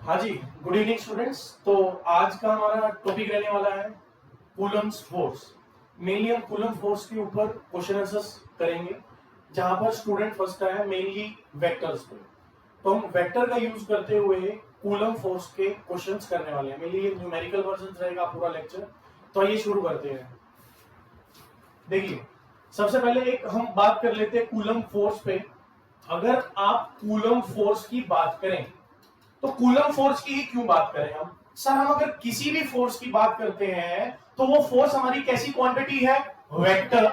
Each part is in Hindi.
हाँ जी, गुड इवनिंग स्टूडेंट्स। तो आज का हमारा टॉपिक रहने वाला है कूलम्स फोर्स। मेनली हम कूलम फोर्स के ऊपर क्वेश्चन आंसर्स करेंगे, जहां पर स्टूडेंट फर्स्ट आया मेनली वेक्टर्स पे। तो हम वेक्टर का यूज करते हुए कूलम फोर्स के क्वेश्चंस करने वाले हैं। मेनली ये न्यूमेरिकल वर्जन रहेगा पूरा लेक्चर। तो आइए शुरू करते हैं। देखिए, सबसे पहले एक हम बात कर लेते हैं कूलम फोर्स पे। अगर आप कूलम फोर्स की बात करें तो कूलम फोर्स की ही क्यों बात करें हम? सर, हम अगर किसी भी फोर्स की बात करते हैं तो वो फोर्स हमारी कैसी क्वांटिटी है? वेक्टर।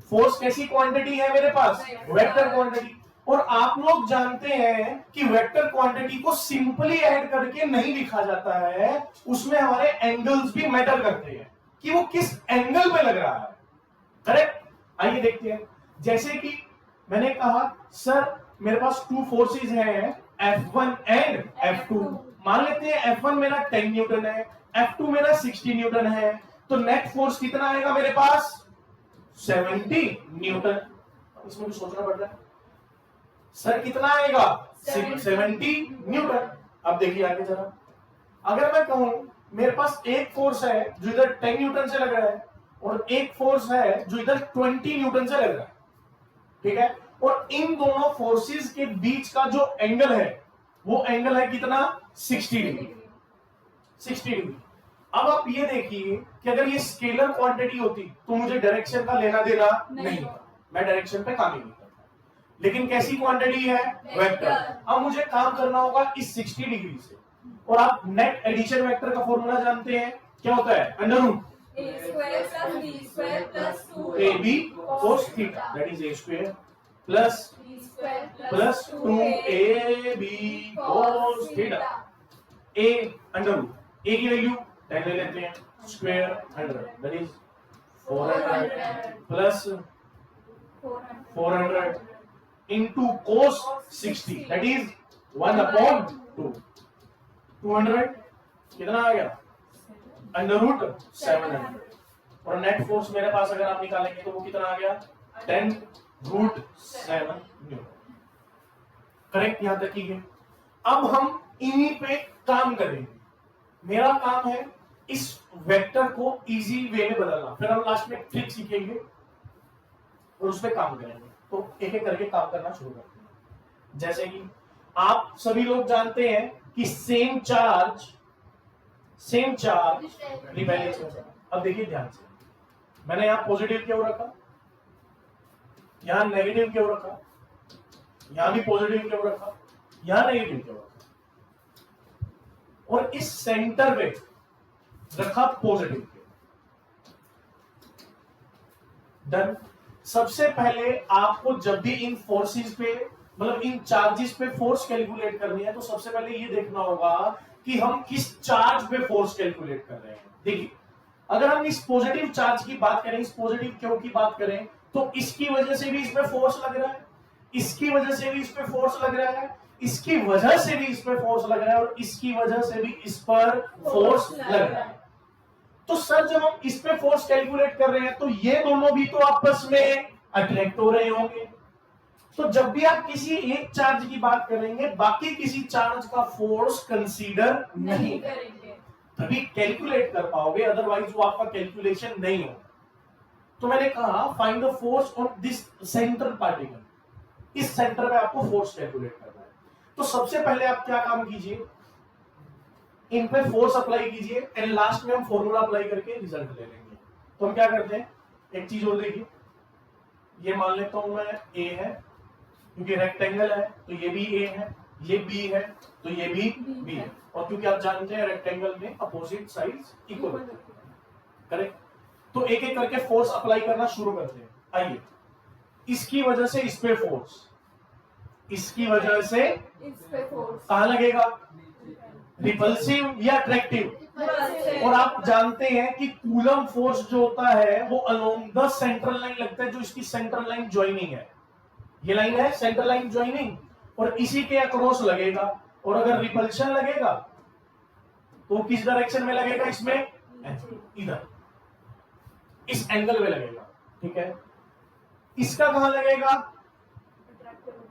फोर्स कैसी क्वांटिटी है मेरे पास? Vector quantity. और आप लोग जानते हैं कि वेक्टर क्वांटिटी को सिंपली ऐड करके नहीं लिखा जाता है, उसमें हमारे एंगल्स भी मैटर करते हैं कि वो किस एंगल पे लग रहा है। करेक्ट? आइए देखते हैं। जैसे कि मैंने कहा सर मेरे पास टू फोर्सेस हैं, F1 एंड F2। मान लेते हैं F1 मेरा 10 न्यूटन है, F2 मेरा 60 न्यूटन है। तो नेट फोर्स कितना आएगा मेरे पास? 70 न्यूटन। इसमें भी सोचना पड़ रहा है, सर कितना आएगा? 70 न्यूटन। अब देखिए आगे जरा, अगर मैं कहूं मेरे पास एक फोर्स है जो इधर 10 न्यूटन से लग रहा है और एक फोर्स है जो इधर 20 न्यूटन से लग रहा है, ठीक है? और इन दोनों फोर्सेस के बीच का जो एंगल है वो एंगल है कितना? 60 डिग्री। 60 डिग्री। अब आप ये देखिए कि अगर ये स्केलर क्वांटिटी होती तो मुझे डायरेक्शन का लेना देना नहीं था, मैं डायरेक्शन पे काम ही नहीं करता। लेकिन कैसी क्वांटिटी है? वेक्टर। अब मुझे काम करना होगा इस 60 डिग्री से। और आप नेट एडिशन वेक्टर का फॉर्मूला जानते हैं, क्या होता है? Under root AB cos theta, that is A square plus 2AB cos theta. A under root, A की वैल्यू 10 ले लेते हैं, square 100, that is 400 plus 400 into cos 60, that is 1/2। 200 कितना आ गया? Under root 700। और नेट फोर्स मेरे पास अगर आप निकालेंगे तो वो कितना आ गया? 10√7 न्यूटन। करेक्ट? यहां तक ही है। अब हम इन्हीं पे काम करेंगे। मेरा काम है इस वेक्टर को इजी वे में बदलना, फिर हम लास्ट में ट्रिक सीखेंगे और उस पर काम करेंगे। तो एक एक करके काम करना शुरू करते हैं। जैसे कि आप सभी लोग जानते हैं कि सेम चार्ज रिपेलिंग। अब देखिए ध्यान से, मैंने यहां पॉजिटिव क्यों रखा, यहां नेगेटिव क्यों रखा, यहां भी पॉजिटिव क्यों रखा, यहां नेगेटिव क्यों रखा, और इस सेंटर पे रखा पॉजिटिव क्यों? डन। सबसे पहले आपको जब भी इन फोर्सेस पे, मतलब इन चार्जेस पे फोर्स कैलकुलेट करनी है तो सबसे पहले ये देखना होगा कि हम किस चार्ज पे फोर्स कैलकुलेट कर रहे हैं। देखिए, अगर हम इस पॉजिटिव चार्ज की बात करें, इस पॉजिटिव क्यू की बात करें, तो इसकी वजह से भी इस पे फोर्स लग रहा है, इसकी वजह से भी इस पे फोर्स लग रहा है, इसकी वजह से भी इस पे फोर्स लग रहा है, और इसकी वजह से भी इस पर फोर्स लग रहा है। तो सर जब हम इस पे फोर्स कैलकुलेट कर रहे हैं तो ये दोनों भी तो आपस में अट्रैक्ट हो रहे होंगे। तो जब भी आप किसी एक चार्ज की बात करेंगे, बाकी किसी चार्ज का फोर्स कंसीडर नहीं करेंगे, तभी कैलकुलेट कर पाओगे, अदरवाइज वो आपका कैलकुलेशन नहीं होगा। तो मैंने कहा find the force on this central particle. इस सेंटर पे आपको फोर्स कैलकुलेट करना है। तो सबसे पहले आप क्या काम कीजिए, इन पे फोर्स अप्लाई कीजिए एंड लास्ट में हम फॉर्मूला अप्लाई करके रिजल्ट ले लेंगे। तो हम क्या करते हैं, एक चीज और देखिए, ये मान लेता हूं मैं A है, क्योंकि रेक्टेंगल है तो ये भी A है, ये B है तो ये भी B है, और क्योंकि आप जानते हैं रेक्टेंगल में अपोजिट साइड्स इक्वल होते हैं। करेक्ट? तो एक एक करके फोर्स अप्लाई करना शुरू करते हैं। आइए, इसकी वजह से इस पे फोर्स, इसकी वजह से इस पे फोर्स कहां लगेगा? रिपल्सिव या अट्रैक्टिव? और आप जानते हैं कि कूलम फोर्स जो होता है वो अलोंग द सेंट्रल लाइन लगता है, जो इसकी सेंट्रल लाइन ज्वाइनिंग है। ये लाइन है सेंट्रल लाइन ज्वाइनिंग, और इसी के अक्रॉस लगेगा। और अगर रिपल्शन लगेगा तो किस डायरेक्शन में लगेगा? इसमें इधर, इस एंगल में लगेगा। ठीक है? इसका कहां लगेगा?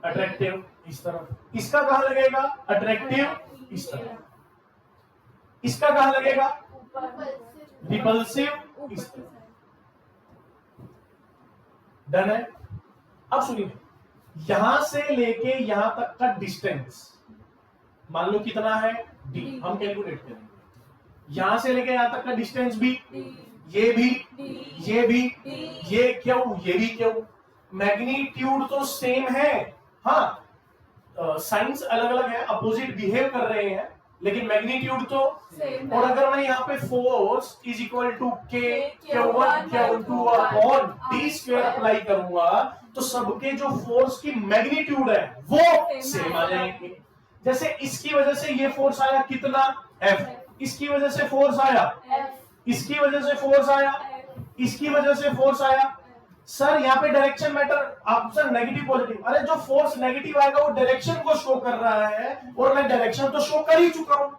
अट्रैक्टिव, इस तरफ। इसका कहां लगेगा? अट्रैक्टिव इस तरह। इसका कहां लगेगा? रिपल्सिव इस तरह। डन है। अब सुनिए, यहां से लेके यहां तक का डिस्टेंस मान लो कितना है d, हम कैलकुलेट करेंगे। यहां से लेके यहां तक का डिस्टेंस भी, ये भी, ये भी, ये क्यों, ये भी क्यों? मैग्नीट्यूड तो सेम है, हाँ साइंस अलग अलग है, अपोजिट बिहेव कर रहे हैं, लेकिन मैग्नीट्यूड तो सेम। और अगर मैं यहाँ पे फोर्स इज इक्वल टू के Q1 Q2 upon D square apply करूंगा तो सबके जो फोर्स की मैग्नीट्यूड है वो सेम आ जाएंगे। जैसे इसकी वजह से ये फोर्स आया कितना F, इसकी वजह से फोर्स आया F, इसकी वजह से फोर्स आया, इसकी वजह से फोर्स आया। सर यहाँ पे डायरेक्शन मैटर, आप सर नेगेटिव पॉजिटिव, अरे जो फोर्स नेगेटिव आएगा वो डायरेक्शन को शो कर रहा है और मैं डायरेक्शन तो शो कर ही चुका हूं।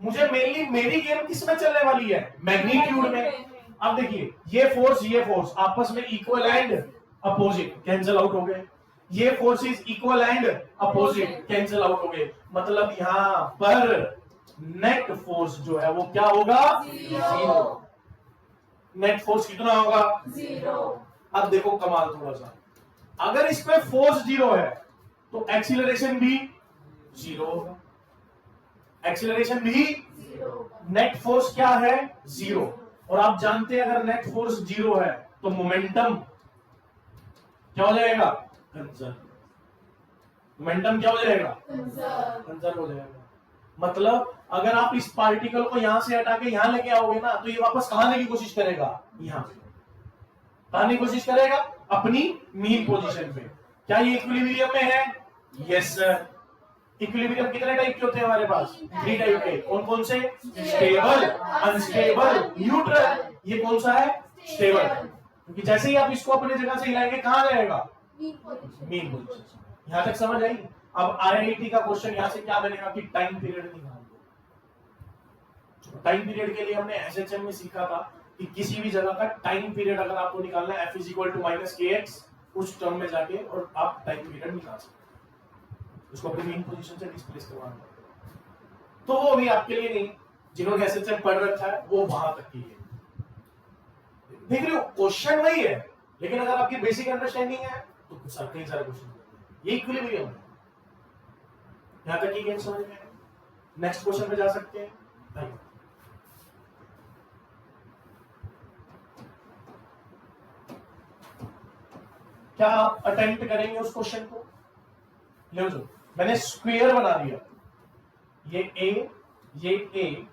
मुझे मेनली मेरी गेम किस में चलने वाली है? मैग्नीट्यूड में। अब देखिए ये फोर्स आपस में equal and opposite cancel out हो गए, ये forces equal and opposite cancel out हो गए, मतलब यहां पर नेट फोर्स जो है वो क्या होगा? जीरो। नेट फोर्स कितना होगा? जीरो। अब देखो कमाल थोड़ा सा, अगर इस पे फोर्स जीरो है तो एक्सीलरेशन भी जीरो होगा, एक्सीलरेशन भी जीरो, नेट फोर्स क्या है? जीरो। और आप जानते हैं अगर नेट फोर्स जीरो है तो मोमेंटम क्या हो जाएगा? कंजर्व। मोमेंटम क्या हो जाएगा? कंजर्व हो जाएगा। मतलब अगर आप इस पार्टिकल को यहां से हटा के यहां लेके आओगे ना तो ये वापस कहां आने की कोशिश करेगा? यहां पे आने की कोशिश करेगा अपनी मीन पोजीशन पे। क्या ये इक्विलिब्रियम में है? Yes sir. इक्विलिब्रियम कितने टाइप के होते हैं हमारे पास? 3 टाइप के। कौन कौन से? Stable, unstable, neutral. ये कौन सा है? स्टेबल। क्योंकि जैसे ही आप इसको अपनी जगह से हिलाएंगे कहां जाएगा? Mean position. यहां तक समझ आई? अब आईआईटी का क्वेश्चन यहां से क्या बनेगा कि टाइम पीरियड निकाल दो। टाइम पीरियड के लिए हमने एसएचएम में सीखा था कि किसी भी जगह का टाइम पीरियड अगर आपको निकालना है F = -kx, उस टर्म में जाके और आप टाइम पीरियड निकाल सकते, उसको अपनी मेन पोजीशन से डिस्प्लेस करवाना। तो वो भी आपके लिए नहीं, जिन्होंने एसएचएम पढ़ रखा है वो वहां तक की है। देख रहे हो क्वेश्चन वही है, लेकिन अगर आपकी बेसिक अंडरस्टैंडिंग है तो कई सारे क्वेश्चन ये इक्विलिब्रियम है। यहां तक की गेम समझ में? नेक्स्ट क्वेश्चन पे जा सकते हैं। क्या आप अटेम्प्ट करेंगे उस क्वेश्चन को? ले लो, मैंने स्क्वायर बना दिया, ये ए, ये ए,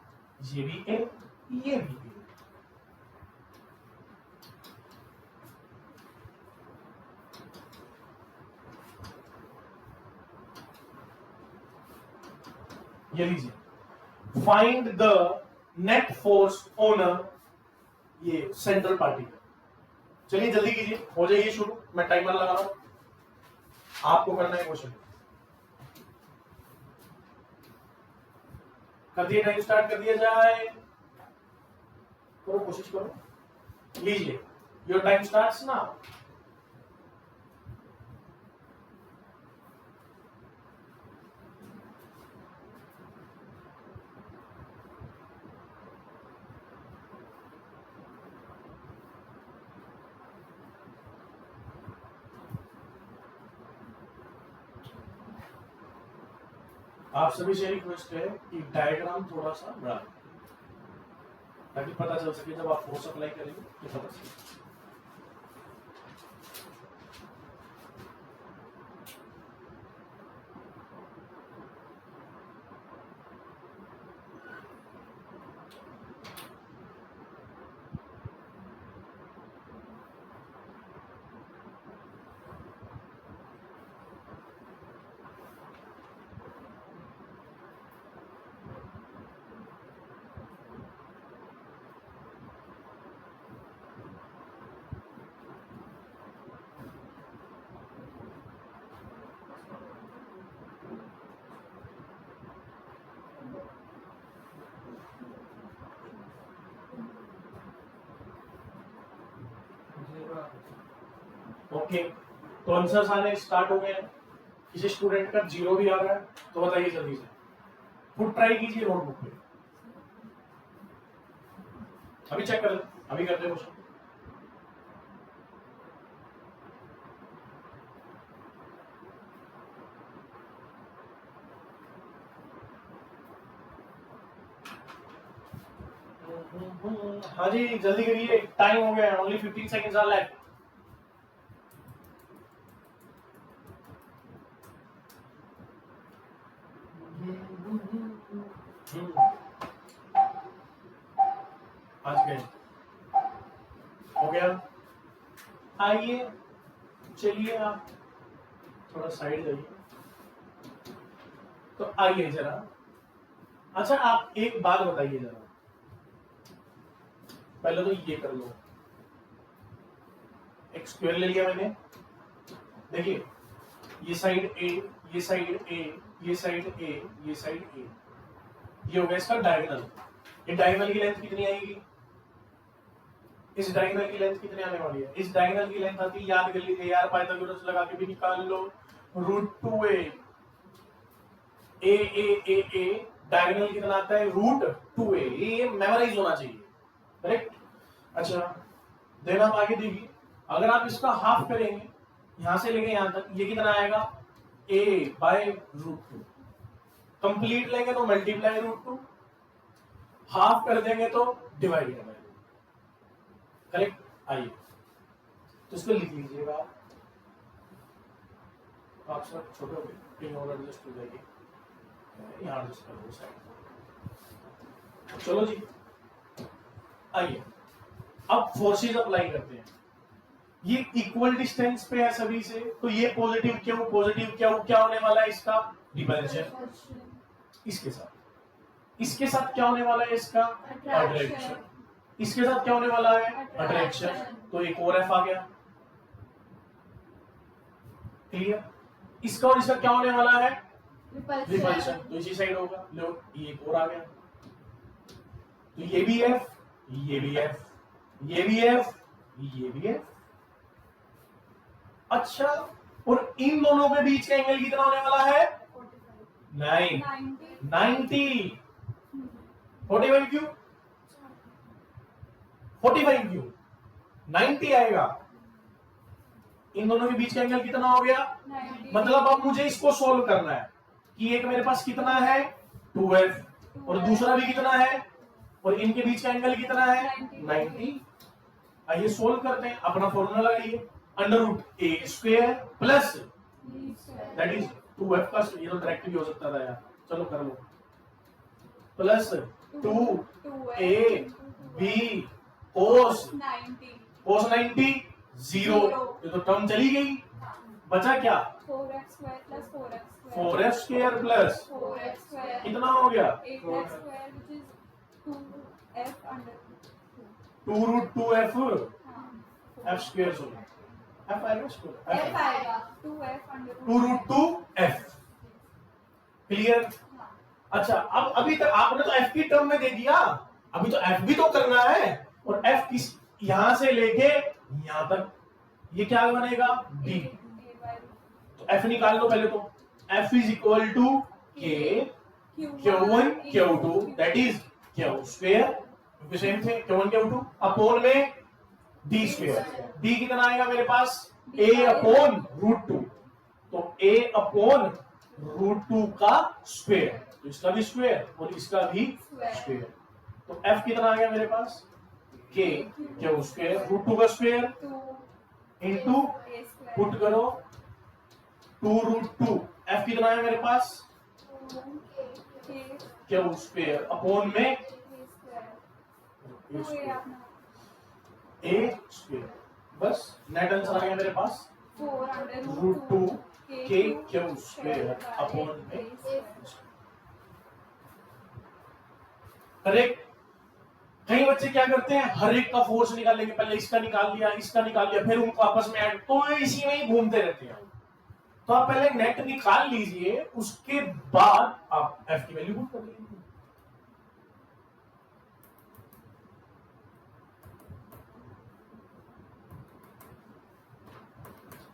ये भी ए, ये भी ए। ये लीजिए, find the net force on ये सेंट्रल पार्टिकल। चलिए जल्दी कीजिए, हो जाइए शुरू, मैं टाइमर लगा रहा हूं, आपको करना है क्वेश्चन। कर दिए, टाइम स्टार्ट कर दिया जाए, करो कोशिश करो, लीजिए योर टाइम स्टार्ट्स नाउ। आप सभी से रिक्वेस्ट है कि डायग्राम थोड़ा सा बड़ा ताकि पता चल सके जब आप फोर्स अप्लाई करेंगे तो पता चले। ओके, तो आंसर्स आने स्टार्ट हो गए हैं। किसी स्टूडेंट का 0 भी आ रहा है तो बताइए जल्दी से। खुद ट्राई कीजिए नोटबुक पे, अभी चेक कर, अभी करते हैं क्वेश्चन। हाँ जी जल्दी करिए, टाइम हो गया, ओनली 15 सेकंड्स आर लेफ्ट। आज गए, हो गया, आइए चलिए आप थोड़ा साइड जाइए, तो आइए जरा। अच्छा आप एक बात बताइए जरा, पहले तो ये कर लो, एक स्क्वायर ले लिया मैंने, देखिए ये साइड ए, ये साइड ए, ये साइड ए, ये साइड ए, ये हो गया इसका डायगोनल। ये डायगोनल की लेंथ कितनी आएगी, इस डायगोनल की लेंथ कितनी आने वाली है, इस डायगोनल की लेंथ आती है, याद कर लीजिए यार, पाइथागोरस लगा के भी निकाल लो, √2a, ए डायगोनल कितना आता है, √2a, ये मेमोराइज होना चाहिए, करेक्ट। अच्छा देन आप आगे देखिए, अगर आप इसका हाफ करेंगे यहां से लेके यहां तक, ये कितना आएगा, a/√2, कंप्लीट लेंगे तो मल्टीप्लाई √2, हाफ कर देंगे तो डिवाइड कर देंगे, करेक्ट। आइए तो इसको लिख लीजिएगा आप सब छोटे हो गए, पिन और एडजस्ट हो जाएगी, यहाँ एडजस्ट कर दो साइड। चलो जी आइए अब फोर्सेस अप्लाई करते हैं, ये इक्वल डिस्टेंस पे है सभी से, तो ये पॉजिटिव क्यू क्या होने वाला है इसका, रिपल्शन, इसके साथ क्या होने वाला है इसका, अट्रैक्शन, इसके साथ क्या होने वाला है, अट्रैक्शन, तो एक और एफ आ गया, क्लियर। इसका और इसका क्या होने वाला है, रिपल्शन, तो इसी साइड होगा, लो ये एक और आ गया, तो ये भी एफ, ये भी एफ, ये भी एफ, ये भी एफ। अच्छा और इन दोनों के बीच का एंगल कितना होने वाला है, 90, 45 क्यों, 45 क्यों, 90 आएगा, इन दोनों के बीच का एंगल कितना हो गया, 90। मतलब अब मुझे इसको सोल्व करना है कि एक मेरे पास कितना है 2f और दूसरा भी कितना है, और इनके बीच का एंगल कितना है 90। आइए सोल्व करते हैं, अपना फॉर्मूला लगाइए, √a² plus that is 2f का, ये तो डायरेक्ट भी हो सकता था यार, चलो कर लो, प्लस 2ab cos 90 0, ये तो टर्म चली गई, बचा क्या 4f² प्लस कितना हो गया 2√2f f² f आएगा 2√2f, क्लियर। अच्छा अब अभी तक आपने तो f की टर्म में दे दिया, अभी तो f भी तो करना है, और f किस यहां से लेके यहां तक, ये क्या बनेगा d, तो f निकाल लो पहले, तो f is equal to k q1 q2 that is q², same थे q1 q2 अपॉन में d², d कितना आएगा मेरे पास a/√2, तो a/√2 का स्क्वायर, तो इसका भी स्क्वायर और इसका भी स्क्वायर, तो f कितना आ गया मेरे पास k q², √2 का स्क्वायर इनटू पुट करो 2√2, f कितना है मेरे पास q² अपॉन में a², बस नेट आंसर आ गया मेरे पास √2 k q² अपॉन में, करेक्ट। कई बच्चे क्या करते हैं, हर एक का फोर्स निकालेंगे, पहले इसका निकाल लिया, इसका निकाल लिया, फिर उनको आपस में ऐड, तो इसी में ही घूमते रहते हैं। तो आप पहले नेट निकाल लीजिए, उसके बाद आप f की वैल्यू पुट कर लीजिए।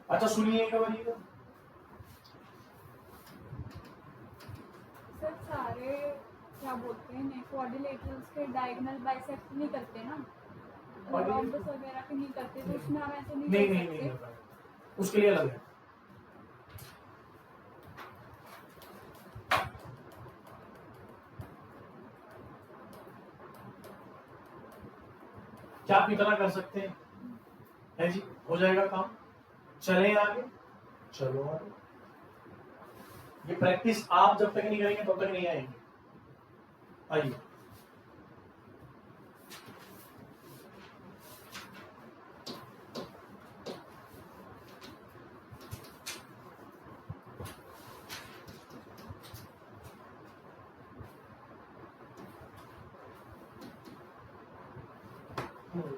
अच्छा सुनिए, सर सारे क्या बोलते हैं क्वाड्रिलेटरल्स के डायगोनल बाइसेक्ट नहीं करते ना, रोम्बस वगैरह के नहीं करते, तो उसमें हम ऐसे नहीं नहीं कर नहीं नहीं सकते। होता है, उसके लिए अलग है। क्या आप इतना कर सकते हैं? है जी, हो जाएगा काम। चलें आगे, चलो आगे। ये प्रैक्टिस आप जब तक नहीं करेंगे तब तक नहीं आएंगे। आइए,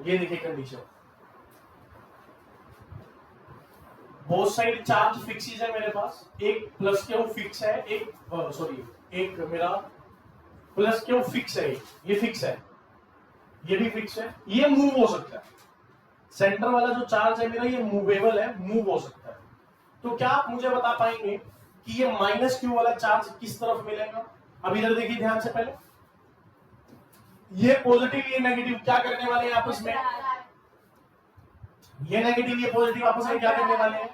ये देखिए condition, both side charge fixes है मेरे पास, एक प्लस क्यू फिक्स है, एक सॉरी एक मेरा प्लस क्यू फिक्स है, ये फिक्स है, ये भी फिक्स है, ये मूव हो सकता है। सेंटर वाला जो चार्ज है मेरा ये मूवेबल है, मूव हो सकता है। तो क्या आप मुझे बता पाएंगे कि ये माइनस क्यू वाला चार्ज किस तरफ मिलेगा? अब इधर देखिए ध्यान से, पहले ये पॉजिटिव ये नेगेटिव क्या करने वाले हैं आपस में? ये नेगेटिव ये पॉजिटिव आपस में क्या करने वाले हैं?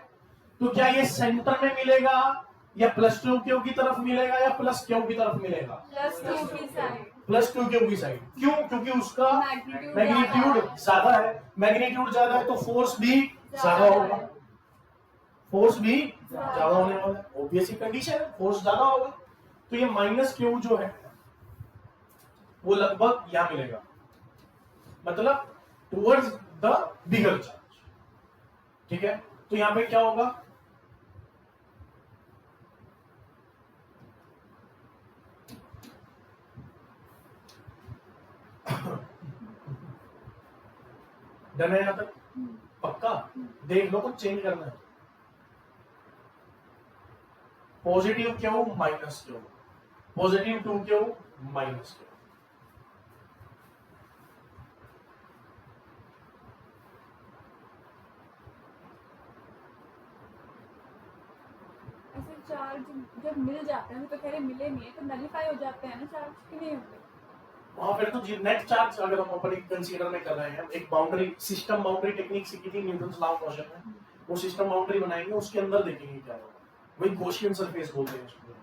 तो क्या ये सेंटर में मिलेगा या प्लस टू क्यू की तरफ मिलेगा या प्लस क्यू की तरफ मिलेगा? प्लस टू की साइड। प्लस टू क्यू की साइड। क्यों? क्योंकि उसका मैग्नीट्यूड मैग्नीट्यूड ज्यादा है, मैग्नीट्यूड ज्यादा है तो फोर्स भी ज्यादा होगा, फोर्स भी ज्यादा होने वाला है, ऑब्वियस कंडीशन है, फोर्स ज्यादा होगा। तो ये माइनस क्यू जो है वो लगभग यहां मिलेगा, मतलब टुवर्ड्स द बिगर चार्ज। ठीक है, तो यहां पे क्या होगा? डन है यहां तक? पक्का? देख लो, कुछ चेंज करना है। Positive Q minus Q, positive two Q minus Q. ऐसे चार्ज जब मिल जाते हैं, तो कह रहे मिले नहीं है, तो नलीफाई हो जाते हैं ना चार्ज, कि नहीं होते? वहां फिर तो नेट चार्ज अगर हम अपन कंसीडर में कर रहे हैं, एक बाउंड्री सिस्टम बाउंड्री टेक्निक सीखी थी न्यूटन लॉ ऑफ मोशन में, वो सिस्टम बाउंड्री बनाएंगे, उसके अंदर देखेंगे क्या होगा। वही गॉसियन सरफेस बोलते हैं उसको,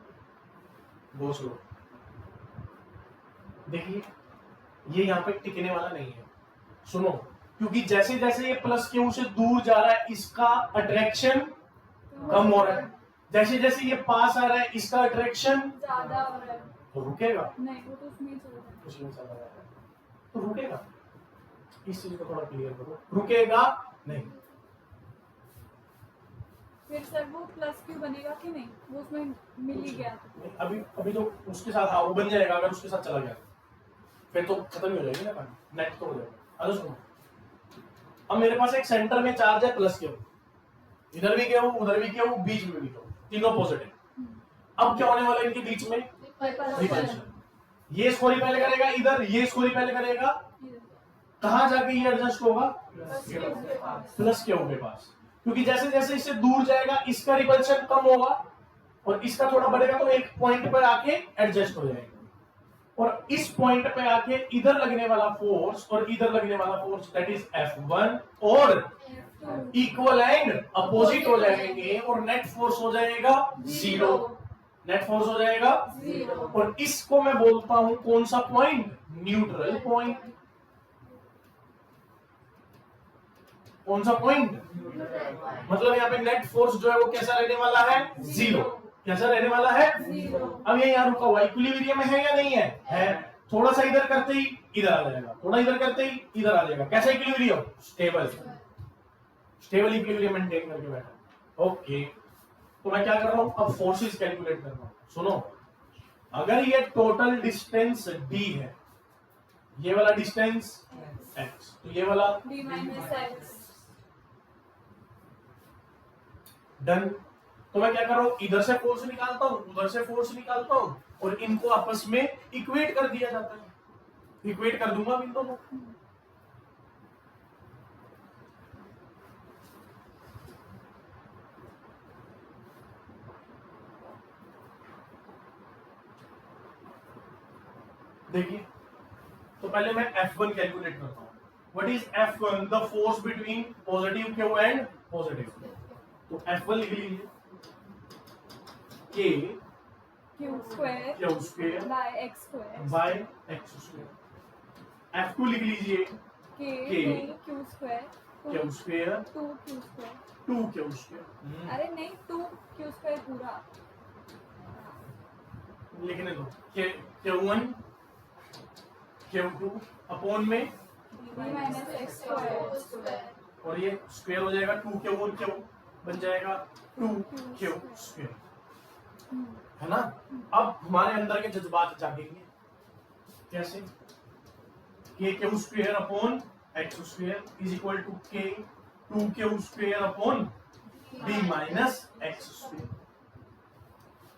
गॉस लॉ। देखिए ये यहाँ पे टिकने वाला नहीं है, सुनो, क्योंकि जैसे जैसे ये प्लस क्यू से दूर जा रहा है इसका अट्रैक्शन कम हो रहा है, जैसे जैसे ये पास आ रहा है इसका अट्रैक्शन ज्यादा हो रहा है। तो रुकेगा, नहीं, वो तो उसमें ही चल रहा है। उसमें चला रहा है तो रुकेगा। इस चीज को थोड़ा क्लियर करो, रुकेगा नहीं। फिर सर वो प्लस क्यू बनेगा कि नहीं? वो उसमें मिल ही गया तो। अभी अभी तो उसके साथ, हाँ वो बन जाएगा, अगर उसके साथ चला गया फिर तो खत्म ही हो जाएगी ना पानी, नेट तो हो जाएगा। अरे सुनो, अब मेरे पास एक सेंटर में चार्ज है प्लस क्यू, इधर भी क्यू उधर भी क्यू बीच में भी क्यू, तीनों पॉजिटिव। अब क्या होने वाला है इनके बीच में? रिपल्शन। ये इसको रिपेल करेगा इधर, ये इसको रिपेल करेगा, कहां जाके ये एडजस्ट होगा? प्लस क्यू के पास, क्योंकि जैसे जैसे इससे दूर जाएगा इसका रिपल्शन कम होगा और इसका थोड़ा बढ़ेगा, तो एक पॉइंट पर आके एडजस्ट हो जाएगा। और इस पॉइंट पे आके इधर लगने वाला फोर्स और इधर लगने वाला फोर्स दैट इज F1 और इक्वल एंड अपोजिट हो जाएंगे और नेट फोर्स हो जाएगा जीरो, नेट फोर्स हो जाएगा जीरो। और इसको मैं बोलता हूं कौन सा पॉइंट? Neutral point. कौन सा पॉइंट? मतलब यहाँ पे नेट फोर्स जो है वो कैसा रहने वाला है? जीरो। कैसा रहने वाला है? जीरो। अब ये यहाँ रुका हुआ इक्विलिब्रियम में है या नहीं है? है। थोड़ा सा इधर करते ही इधर आ जाएगा, थोड़ा इधर करते ही इधर आ जाएगा। कैसा equilibrium? Stable, stable equilibrium maintain करके बैठा। ओके, तो मैं क्या कर रहा हूं अब? फोर्सेस कैलकुलेट कर रहा हूं। सुनो, अगर ये टोटल डिस्टेंस d है, ये वाला डिस्टेंस x, तो ये वाला d माइनस एक्स। डन। तो मैं क्या कर रहा हूं? इधर से फोर्स निकालता हूं, उधर से फोर्स निकालता हूं और इनको आपस में इक्वेट कर दिया जाता है। इक्वेट कर दूंगा इन दोनों को। देखिए, तो पहले मैं F1 कैलकुलेट करता हूँ. What is F1? The force between positive Q and positive. तो F1 लिख लीजिए, K Q square Q square by x square by x square. F2 लिख लीजिए, के K two Q square Q square two Q square 2Q square. अरे नहीं टू क्यू स्क्वायर पूरा लिखने दो. Q1 Q2 अपॉन में, बी माइनस एक्स स्क्वायर और ये स्क्वायर हो जाएगा 2Q Q बन जाएगा 2Q स्क्वायर. है ना. अब हमारे अंदर के जज्बात जागेंगे. कैसे? K square upon x square is equal to K 2Q square upon B minus x square.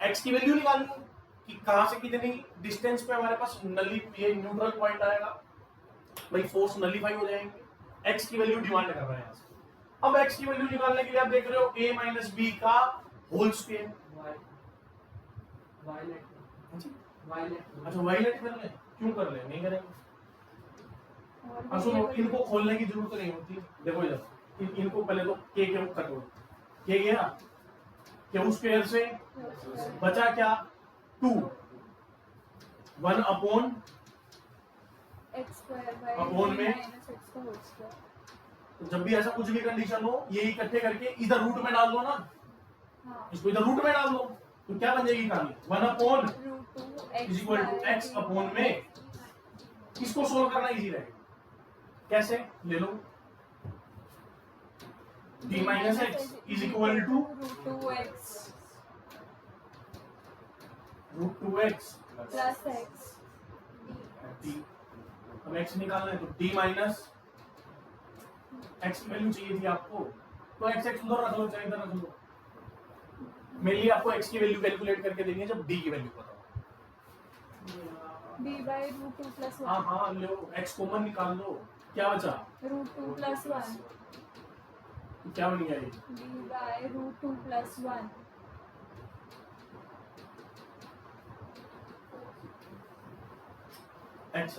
X की वैल्यू निकालनी है कि कहां से कितनी डिस्टेंस पे हमारे पास ये न्यूट्रल पॉइंट आएगा. भाई फोर्स नलीफाई हो जाएंगे. एक्स की वैल्यू डिमांड कर रहे हैं यहाँ से. अब एक्स की वैल्यू निकालने के लिए आप देख रहे हो a माइनस बी का होल स्क्वायर. अच्छा वायलेट कर ले. क्यों कर ले? नहीं करेंगे. और सुनो, इनको खोलने की जरूरत नहीं होती. देखो इधर इनको पहले तो के कट हो. के गया Q स्क्वायर से बचा क्या? 2 1 upon x square bye upon में माइनस एक्स का होल स्क्वायर. तो जब भी ऐसा कुछ भी कंडीशन हो, ये इकट्ठे करके इधर रूट में डाल दो ना. हाँ इसको इधर रूट में डाल दो तो क्या बन जाएगी कहानी? 1 upon root two is equal to x upon में. इसको सोल्व करना इजी रहेगा. कैसे? ले लो d minus x is equal to root two x root 2x plus x d. अब x निकालना है तो d माइनस x की वैल्यू चाहिए थी आपको, तो x x उधर रख लो, चाहे इधर रख लो. मेनली आपको x की वैल्यू कैलकुलेट करके देनी है जब d की वैल्यू पता हो. b by root two plus हाँ वन हाँ लो, x कॉमन निकाल लो. क्या बचा? रूट टू प्लस वन तो क्या बन गया ये? b by root two plus one x.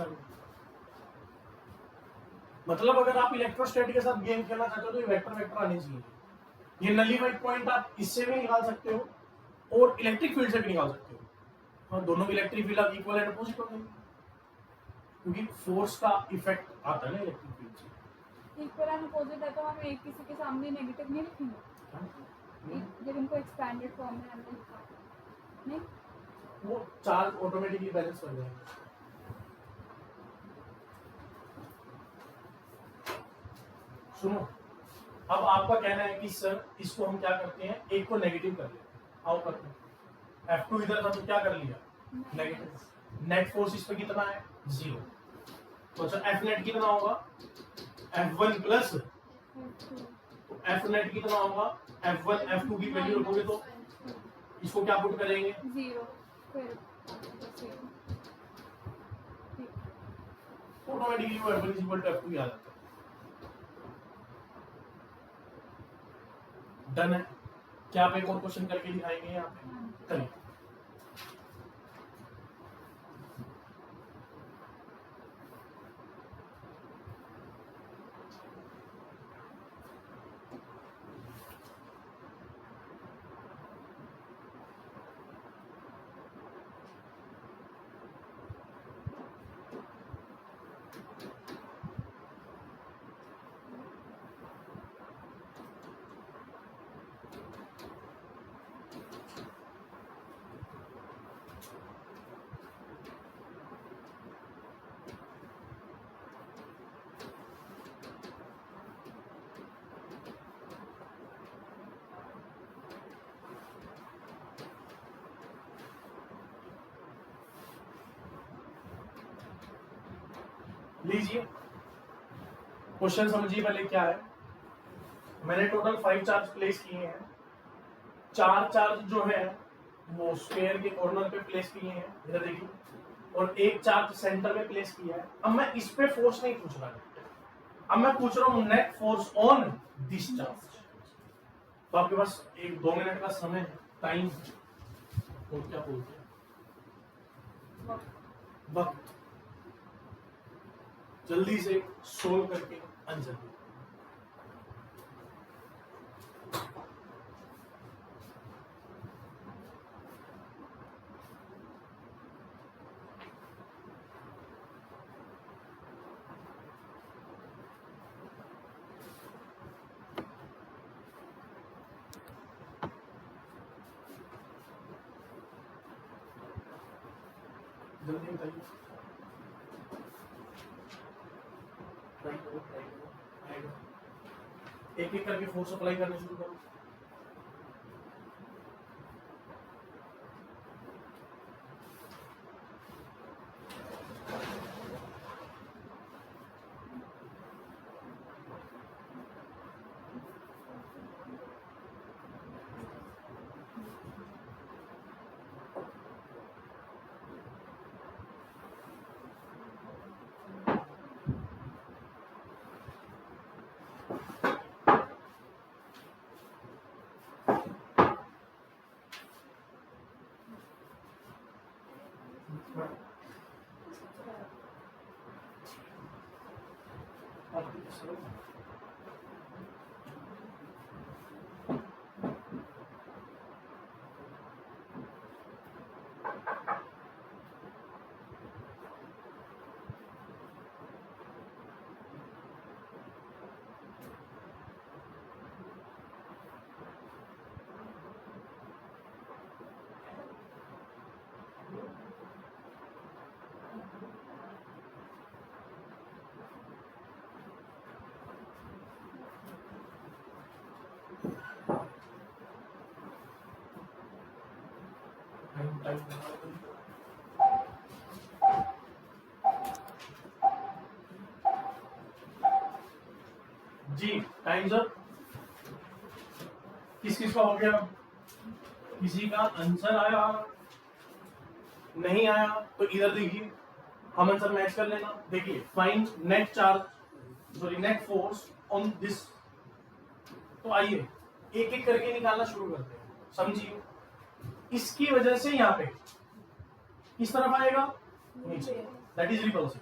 मतलब अगर आप इलेक्ट्रोस्टैटिक के साथ गेम खेलना चाहते हो तो ये वेक्टर वेक्टर आने चाहिए. ये नलीफाइड पॉइंट आप इससे भी निकाल सकते हो और इलेक्ट्रिक फील्ड से भी निकाल सकते हो. हाँ, दोनों की इलेक्ट्रिक फील्ड आप इक्वल एंड अपोजिट हो गई, क्योंकि फोर्स का इफेक्ट आता है ना इलेक्ट्रिक फील्ड से. इक्वल एंड अपोजिट है तो हम एक किसी के सामने नेगेटिव नहीं लिखेंगे जब इनको एक्सपेंडेड फॉर्म में हमने लिखा नहीं. वो चार्ज ऑटोमेटिकली बैलेंस कर जाएंगे. सुनो, अब आपका कहना है कि सर इसको हम क्या करते हैं, एक को नेगेटिव कर लेते हैं. आओ करते हैं. F2 इधर था तो क्या कर लिया? नेगेटिव. नेट फोर्स इस पे कितना है? 0. तो अच्छा F नेट कितना होगा? F1 प्लस तो F नेट कितना होगा? F1 F2 की वैल्यू रखोगे तो इसको क्या पुट करेंगे? जीरो फिर ऑटोमेटिकली वो F1 is equal to F2 आ जाता है. डन है. क्या आप एक और क्वेश्चन करके दिखाएंगे यहाँ पे? करिए. लीजिए क्वेश्चन समझिए पहले क्या है. मैंने टोटल 5 चार्ज प्लेस किए हैं. 4 चार्ज जो है वो स्फीयर के कॉर्नर पे प्लेस किए हैं, इधर देखिए, और एक चार्ज सेंटर में प्लेस किया है. अब मैं इस पे फोर्स नहीं पूछ रहा है, अब मैं पूछ रहा हूँ net force on this charge. तो आपके पास 1-2 मिनट का समय है, टाइम. और क्या बोलते हैं? वक्त. जल्दी से सोल्व करके आंसर दो। जल्दी बताइए। एक एक करके फोर्स अप्लाई करना शुरू करो। जी टाइम्स अप। किस किस का हो गया? किसी का आंसर आया नहीं आया तो इधर देखिए, हम आंसर मैच कर लेना। देखिए find net charge sorry net force on this. तो आइए एक एक करके निकालना शुरू करते हैं। समझिए, इसकी वजह से यहाँ पे किस तरफ आएगा? नीचे। That is repulsive.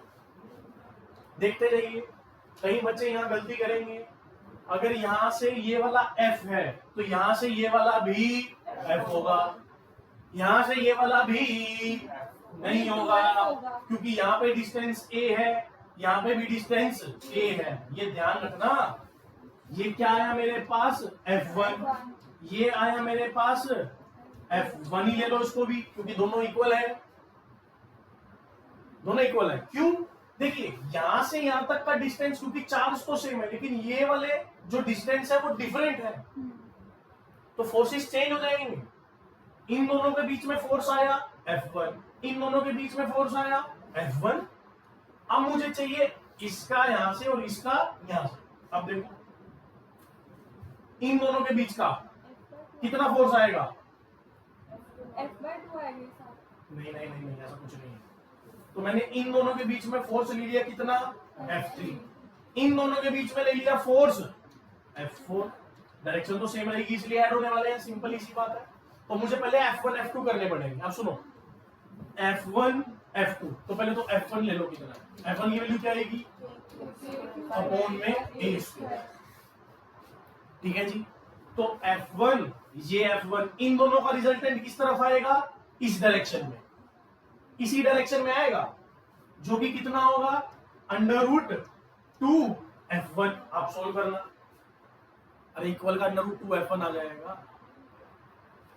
देखते जाइए, कई बच्चे यहाँ गलती करेंगे। अगर यहाँ से ये वाला F है तो यहाँ से ये वाला भी F होगा, यहाँ से ये वाला भी नहीं होगा, क्योंकि यहाँ पे डिस्टेंस A है, यहाँ पे भी डिस्टेंस A है। ये ध्यान रखना। ये क्या आया मेरे पास? F1। ये आया मेरे पास F1 ही ले लो इसको भी, क्योंकि दोनों इक्वल है। दोनों इक्वल है क्यों? देखिए यहां से यहां तक का डिस्टेंस, क्योंकि चार्ज तो सेम है, लेकिन ये वाले जो डिस्टेंस है वो डिफरेंट है, तो फोर्सेस चेंज हो जाएंगे। इन दोनों के बीच में फोर्स आया F1, इन दोनों के बीच में फोर्स आया F1। अब मुझे चाहिए इसका यहां से और इसका यहां से। अब देखो इन दोनों के बीच का कितना फोर्स आएगा? F/2 आएगी साथ। नहीं नहीं नहीं नहीं, ऐसा कुछ नहीं है। तो मैंने इन दोनों के बीच में फोर्स ले लिया कितना? F3। इन दोनों के बीच में ले लिया फोर्स F4। डायरेक्शन तो सेम रहेगी इसलिए ऐड होने वाले हैं, सिंपल इसी बात है। तो मुझे पहले F1 F2 करने पड़ेंगे। अब सुनो, F1 F2, तो पहले तो F1 ले लो कितना? F1 की वैल्यू क्या आएगी? अपॉन में A²। ठीक है जी। तो F1, ये F1, इन दोनों का रिजल्टेंट किस तरफ आएगा? इस डायरेक्शन में, इसी डायरेक्शन में आएगा, जो कि कितना होगा? √2 F1। आप सोल्व करना। अरे इक्वल का √2 F1 आ जाएगा।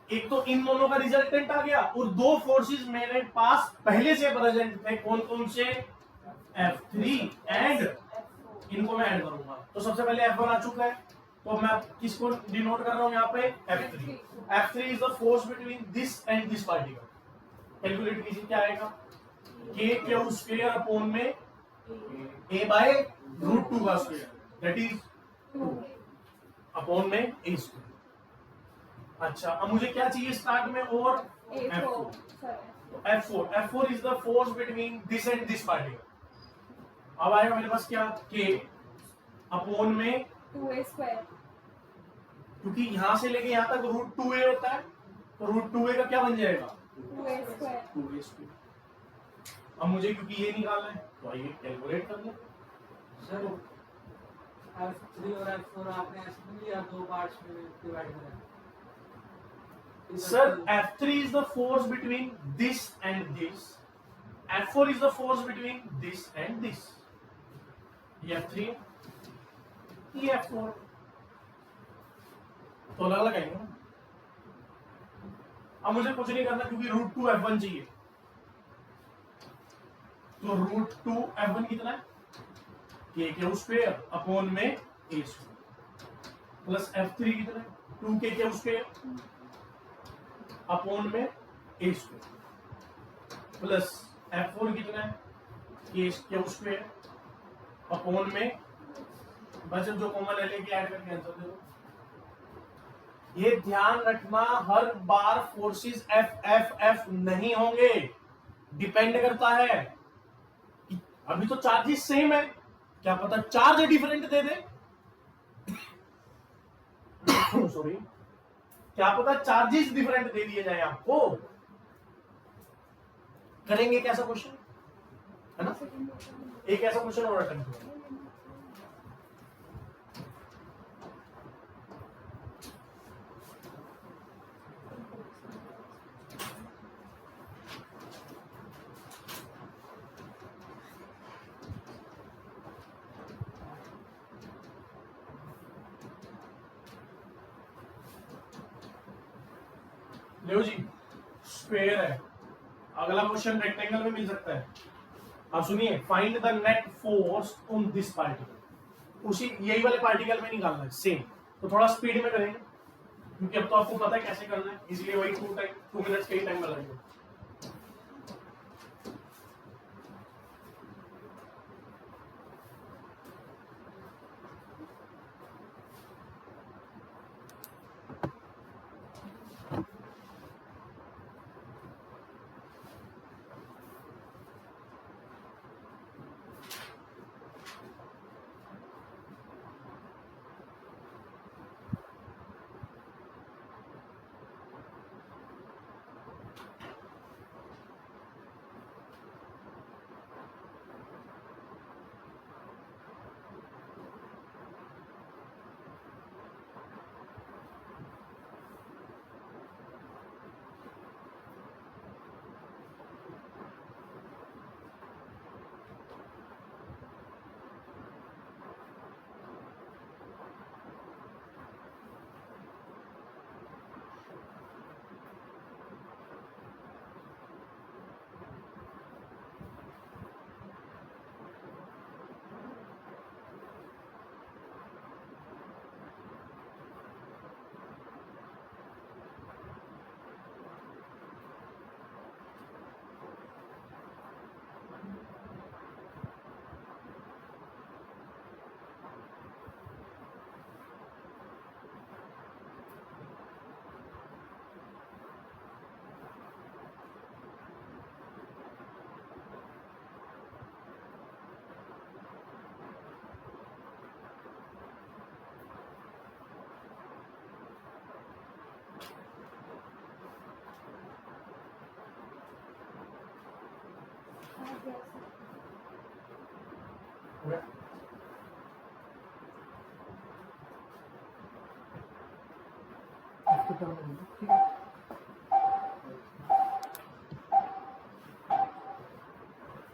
एक तो इन दोनों का रिजल्टेंट आ गया, और दो फोर्सेस मेरे पास पहले से प्रेजेंट थे। कौन कौन से? F3 एंड इनको मैं ऐड करूंगा। तो सबसे पहले F1 आ चुका है, तो मैं किसको डिनोट कर रहा हूं यहाँ पे? F3। F3 is the force between this and this particle. Calculate कीजिए क्या आएगा? K² अपॉन में A/√2 का स्क्वायर, दैट इज 2 अपॉन में A²। अच्छा, अब मुझे क्या चाहिए स्टार्ट में? और F4 is the force between this and this particle. अब आएगा मेरे पास क्या? K अपॉन में 2A²। क्योंकि यहां से लेके यहां तक √2A होता है, तो √2A का क्या बन जाएगा? 2A²। 2A²। अब मुझे क्योंकि ये निकालना है, तो आइए कैलकुलेट कर लें। सर F3 और F4 आपने ऐसे नहीं लिया, दो पार्ट्स में डिवाइड करा। Sir, F3 is the force between this and this. F4 is the force between this and this. ये F3 है, ये F4 है। तो अलग अलग आएंगे ना। अब मुझे कुछ नहीं करना क्योंकि √2 F1 चाहिए। तो √2 F1 कितना है? k स्क्वायर अपॉन में a स्क्वायर प्लस F3 कितना है? 2k स्क्वायर अपॉन में a स्क्वायर प्लस F4 कितना है? k स्क्वायर अपॉन में, बस जो कॉमन है लेके ऐड करके आंसर दे दो। ये ध्यान रखना, हर बार फोर्सेस F नहीं होंगे, डिपेंड करता है। अभी तो चार्जेस सेम है, क्या पता चार्ज डिफरेंट दे दे। सॉरी, क्या पता चार्जेस डिफरेंट दे दिए जाए आपको। करेंगे कैसा क्वेश्चन, है ना? एक ऐसा क्वेश्चन और अटेम्प्ट करो। लो जी, स्क्वायर है। अगला क्वेश्चन रेक्टेंगल में मिल सकता है। अब सुनिए, find the net force on this particle. उसी यही वाले पार्टिकल में निकालना है सेम। तो थोड़ा स्पीड में करेंगे क्योंकि अब तो आपको पता है कैसे करना है, इसलिए वही 2 मिनट्स का ही टाइम लगेगा।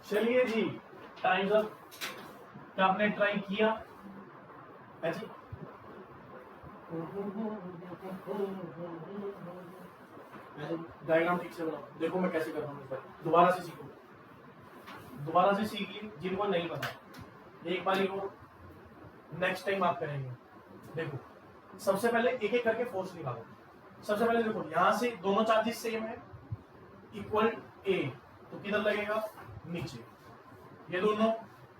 चलिए जी, टाइम्स अप। क्या आपने ट्राई किया है जी? डायग्राम ठीक से बनाओ। देखो मैं कैसे कर रहा हूँ इस बार। दोबारा से सीखो, दोबारा से सीख ली जिनको नहीं पता। एक बार को नेक्स्ट टाइम आप करेंगे। देखो, सबसे पहले एक एक करके फोर्स निकालो। सबसे पहले देखो, यहां से दोनों चार्जेस सेम है, इक्वल ए, तो किधर लगेगा? नीचे। ये दोनों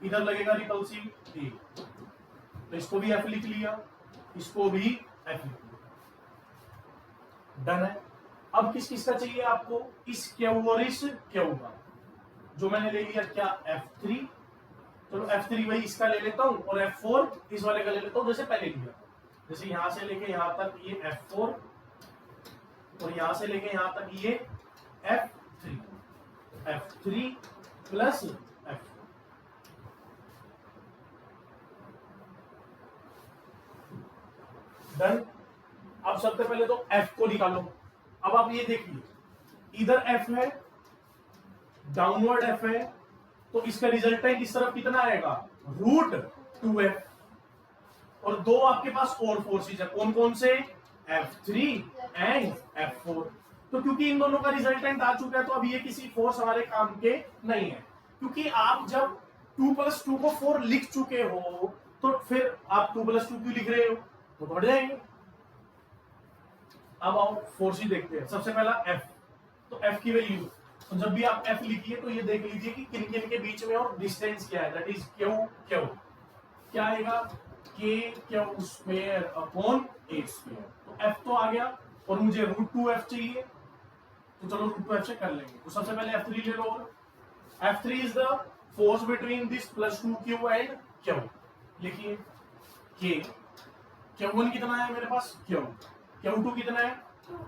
इधर लगेगा रिपल्सिव ए, तो इसको भी एफ लिख लिया, इसको भी एफ लिख लिया। डन है। अब किस किस का चाहिए आपको? इस क्यू और इस क्यू का, जो मैंने ले लिया क्या? F3। चलो F3 वही इसका ले लेता हूं और F4 इस वाले का ले लेता हूं जैसे पहले लिया। जैसे यहां से लेके यहां तक ये F4 और यहां से लेके यहां तक ये F3 प्लस F4। डन। अब सबसे पहले तो एफ को निकालो। अब आप ये देखिए, इधर एफ है, डाउनवर्ड एफ है, तो इसका रिजल्टेंट इस तरफ कितना आएगा, √2f। और दो आपके पास और फोर्सेज है, कौन कौन से, F3 एंड F4। तो क्योंकि इन दोनों का रिजल्टेंट आ चुका है, तो अब ये किसी फोर्स हमारे काम के नहीं है, क्योंकि आप जब 2 + 2 को 4 लिख चुके हो, तो फिर आप 2 + 2 क्यों लिख रहे हो, तो बढ़ जाएंगे। अब आओ फोर्स ही देखते हैं। सबसे पहला F, तो F की वैल्यू, तो जब भी आप F लिखिए तो ये देख लीजिए कि किन किन के बीच में और डिस्टेंस क्या है, दैट इज Q Q। क्या आएगा, KQ² अपॉन A²। तो F तो आ गया, और मुझे √2f चाहिए, तो चलो √2f से कर लेंगे। तो सबसे पहले F3 ले लो, और F3 is the force between this +2Q and Q। लिखिए K, Q1 कितना है मेरे पास, Q, Q2 कितना है,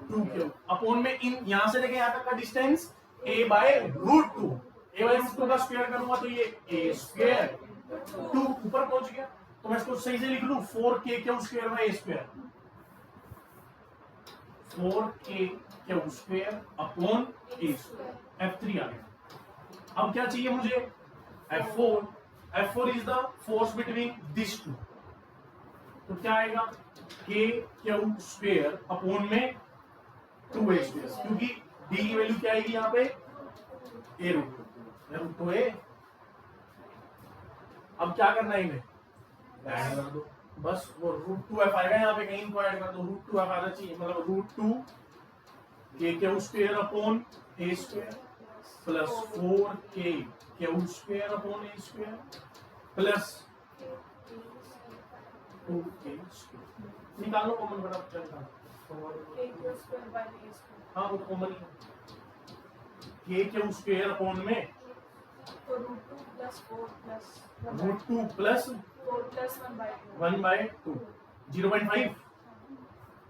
2Q, अपॉन में इन यहां से लेके यहां तक का डिस्टेंस A/√2। A/√2 का स्क्वायर करूंगा तो ये A², 2 ऊपर पहुंच गया, तो मैं इसको सही से लिख लूं, 4KQ² A², 4KQ² upon A²। F3 आ गया। अब क्या चाहिए मुझे, F4। F4 is the force between this two, तो क्या आएगा, KQ² अपॉन में 2A², क्योंकि D की वैल्यू क्या आएगी यहाँ पे, A√2। अब क्या करना है, इन्हें ऐड कर दो, बस वो √2f आएगा यहाँ पे, कहीं इनको ऐड कर दो, √2f आना चाहिए, मतलब √2 KQ² upon A² plus 4KQ² upon A² plus 2A²। निकालो कॉमन, बड़ा अच्छा निकालो, हाँ वो तो कॉमन ही है, KQ² अपॉन में √2 प्लस 1/2, 0.5,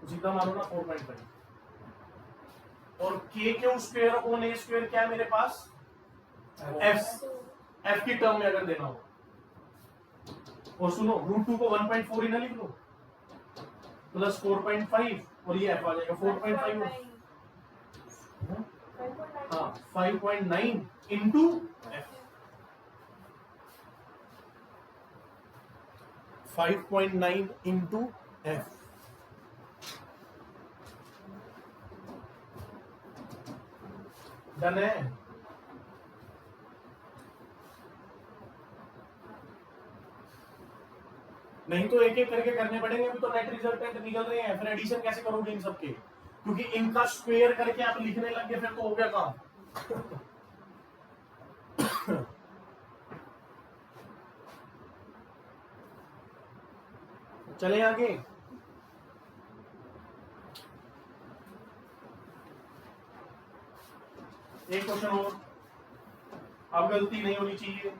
सीधा मारो ना 4.5। और KQ² अपॉन A² क्या है मेरे पास, F की टर्म में अगर देना हो, और सुनो √2 को 1.4 ही ना लिख लो, प्लस 4.5, और ये F आ जाएगा 4.5, हाँ 5.9 into F, 5.9 into F। Done है। नहीं तो एक एक करके करने पड़ेंगे, अभी तो नेट रिजल्टेंट निकल रहे हैं, फिर एडिशन कैसे करोगे इन सबके, क्योंकि इनका स्क्वायर करके आप लिखने लग गए, फिर तो हो गया काम। चले आगे। एक क्वेश्चन और, अब गलती नहीं होनी चाहिए।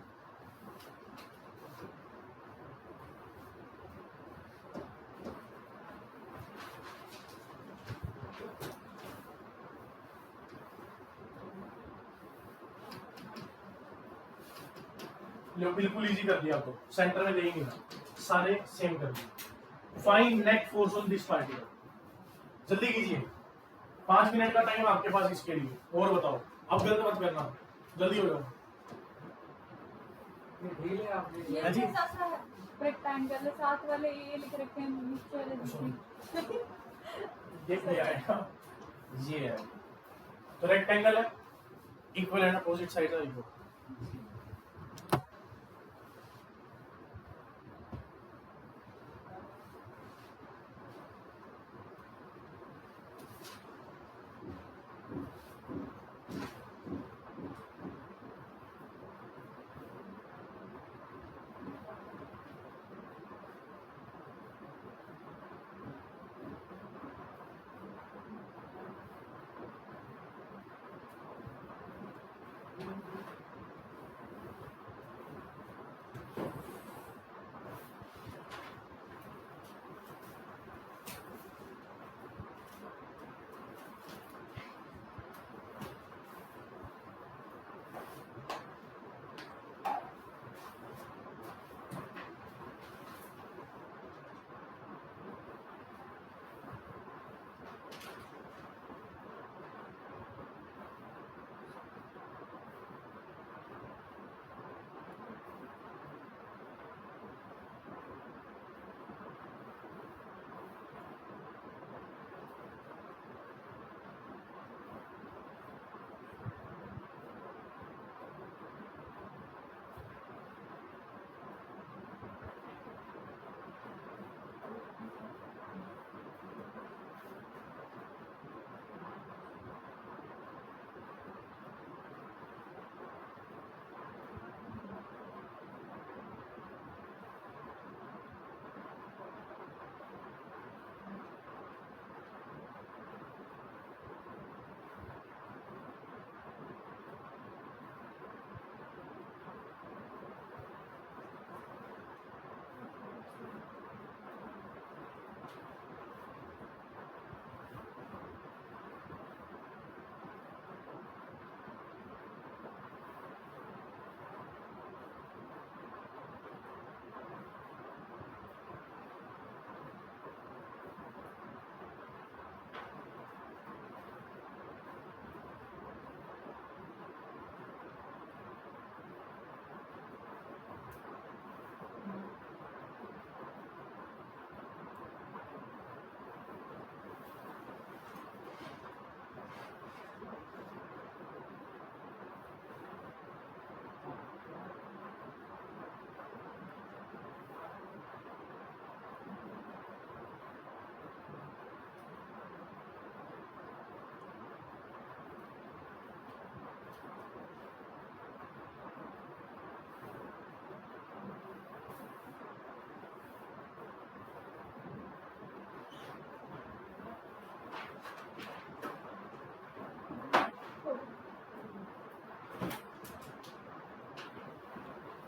लो बिल्कुल इजी कर दिया, तो सेंटर में देंगे ना, सारे सेम कर दिए। Find net force on this particle, जल्दी कीजिए, 5 मिनट का टाइम आपके पास इसके लिए, और बताओ, अब गलत मत करना, जल्दी हो जाओ। ये जी कैसा है, रेक्टेंगल है, साथ वाले ये लिख रखे हैं, नीचे वाले देख नहीं आएगा, ये है, तो रेक्टेंगल है, इक्वल एंड अपोजिट साइड है, इक्वल।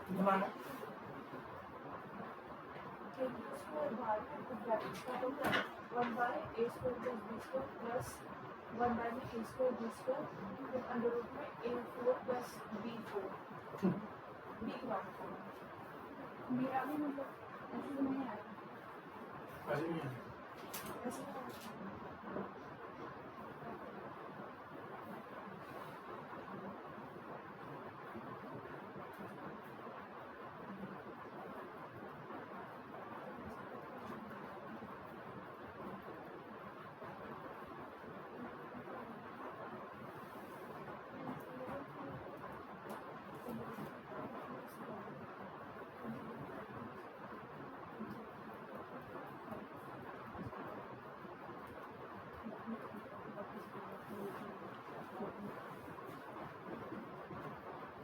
कितना है? मेरा भी मतलब ऐसे नहीं आया। ऐसे नहीं है।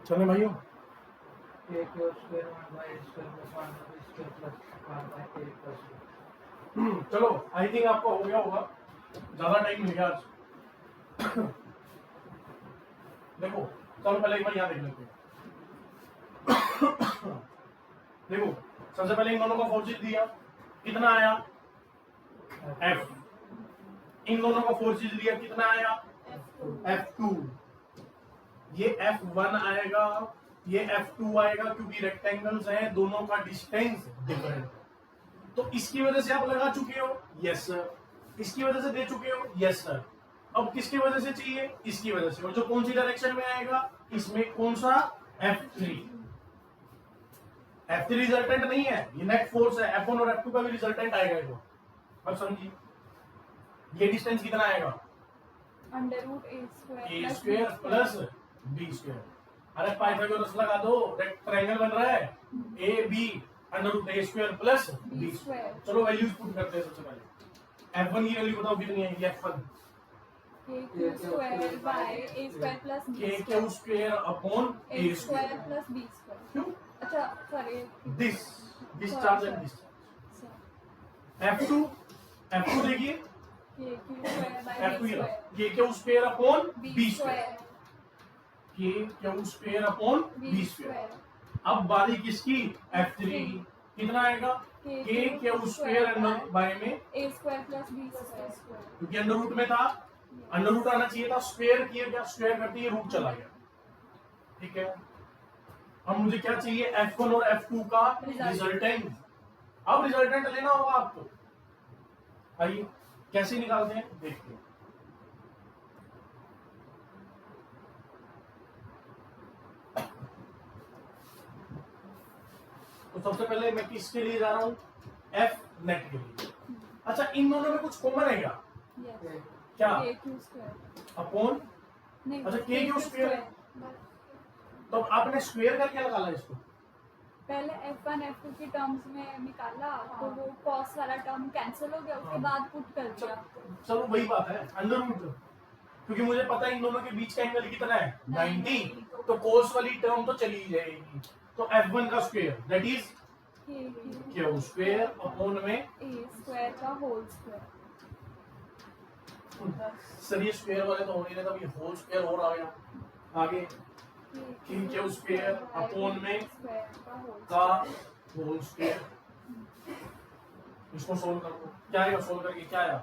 चले भाइयों, a cube square 1 by a square plus 1 by b square plus 1 by a plus b. चलो आई थिंक आपको हो गया होगा, ज्यादा टाइम मिल गया आज। देखो चलो पहले एक बार यहाँ देख लेते हैं। देखो सबसे पहले इन दोनों को फोर्सेज दिया, कितना आया F। इन दोनों को फोर्सेज दिया, कितना आया F2। ये F1 आएगा, ये F2 आएगा, क्योंकि रेक्टेंगल्स हैं, दोनों का डिस्टेंस डिफरेंट। तो इसकी वजह से आप लगा चुके हो, यस सर। इसकी वजह से दे चुके हो, यस सर। अब किसकी वजह से चाहिए, इसकी वजह से। और जो कौन सी डायरेक्शन में आएगा, इसमें कौन सा F3। F3 रिजल्टेंट नहीं है, ये नेट फोर्स है। F1 और F2 का भी रिजल्टेंट आएगा इसको। अब समझिए ये डिस्टेंस कितना आएगा, √a² a² प्लस b²। अरे पाइथागोरस लगा दो, ट्रायंगल बन रहा है AB √a² प्लस b²। चलो वैल्यूज पुट करते हैं। सबसे पहले F1 की वैल्यू बताओ कितनी आएगी। F1 kq² by a² plus kq² upon a² a²। plus b²। क्यों? अच्छा sorry, this charge and this charge. F2 देखिए, kq² by F2 b²। kq² upon b²। b² kq² upon b²। अब बारी किसकी, F3 की। कितना आएगा kq² अंडर बाय में a² plus b²। क्योंकि अंडर रूट में था, अंडर रूट आना चाहिए था, स्क्वायर किया गया, स्क्वायर करते ही रूट चला गया। ठीक है, अब मुझे क्या चाहिए, F1 और F2 का रिजल्टेंट। अब रिजल्टेंट लेना होगा आपको। आइए कैसे निकालते हैं देखते हैं। तो सबसे पहले मैं किसके लिए जा रहा हूं, F नेट के लिए। अच्छा इन दोनों में कुछ कॉमन है क्या, Yes. क्या kq² अपॉन, नहीं, अच्छा kq²। तो आपने स्क्वायर करके निकाला इसको। पहले F1 F2 की टर्म्स में निकाला, तो वो cos वाला टर्म कैंसिल हो गया, उसके बाद पुट कर दिया। चलो वही बात है, अंडर रूट। क्योंकि मुझे पता है इन दोनों के बीच का एंगल कितना है 90, तो कोस वाली टर्म तो चली जाएगी। तो F1 का square that is kq² upon में a² का होल स्क्वायर। सर ये स्क्वायर वाले तो हो नहीं रहे, तब ये होल स्क्वायर हो रहा है। आगे kq² अपॉन में का होल स्क्वायर। इसको सोल्व कर दो, क्या आएगा, सोल्व करके क्या आया,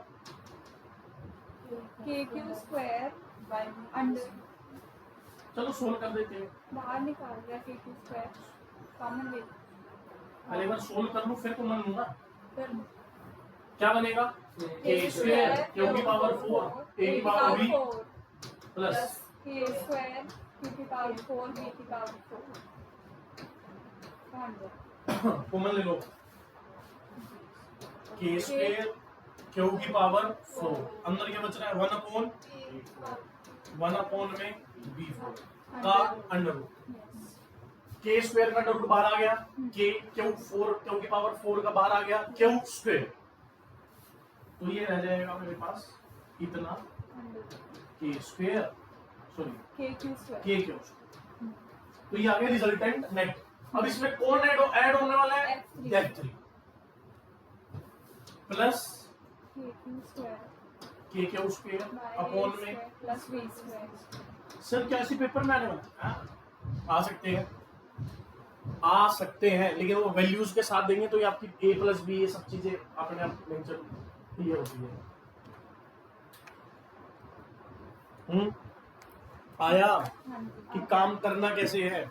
kq² अंडर, चलो सोल्व कर देते हैं। बाहर निकाल दिया kq² कॉमन ले। पहले एक बार सोल्व कर लूं फिर तो मन लूंगा। फिर क्या बनेगा, k² क्यू की पावर 4 a की power b plus k² q की पावर 4 b की पावर 4। कॉमन ले लो, k² क्यू की पावर 4, अंदर क्या बच रहा है 1 अपॉन में b4 का अंडर रूट। k² का अंडर रूट बाहर आ गया, क्यू की पावर 4 का बाहर आ गया k²। तो ये रह जाएगा मेरे पास इतना k² सॉरी kq²। तो ये आ गया रिजल्टेंट नेट। अब इसमें कौन ऐड होने वाला है, F3 प्लस kq² अपॉन में प्लस b² सर क्या ऐसी पेपर में आने वाला है? आ सकते हैं लेकिन वो वैल्यूज के साथ देंगे तो ये आपकी A+B ये सब चीजें अपने आप मेंशन क्लियर होती है। आया हाँ कि जी काम करना कैसे है,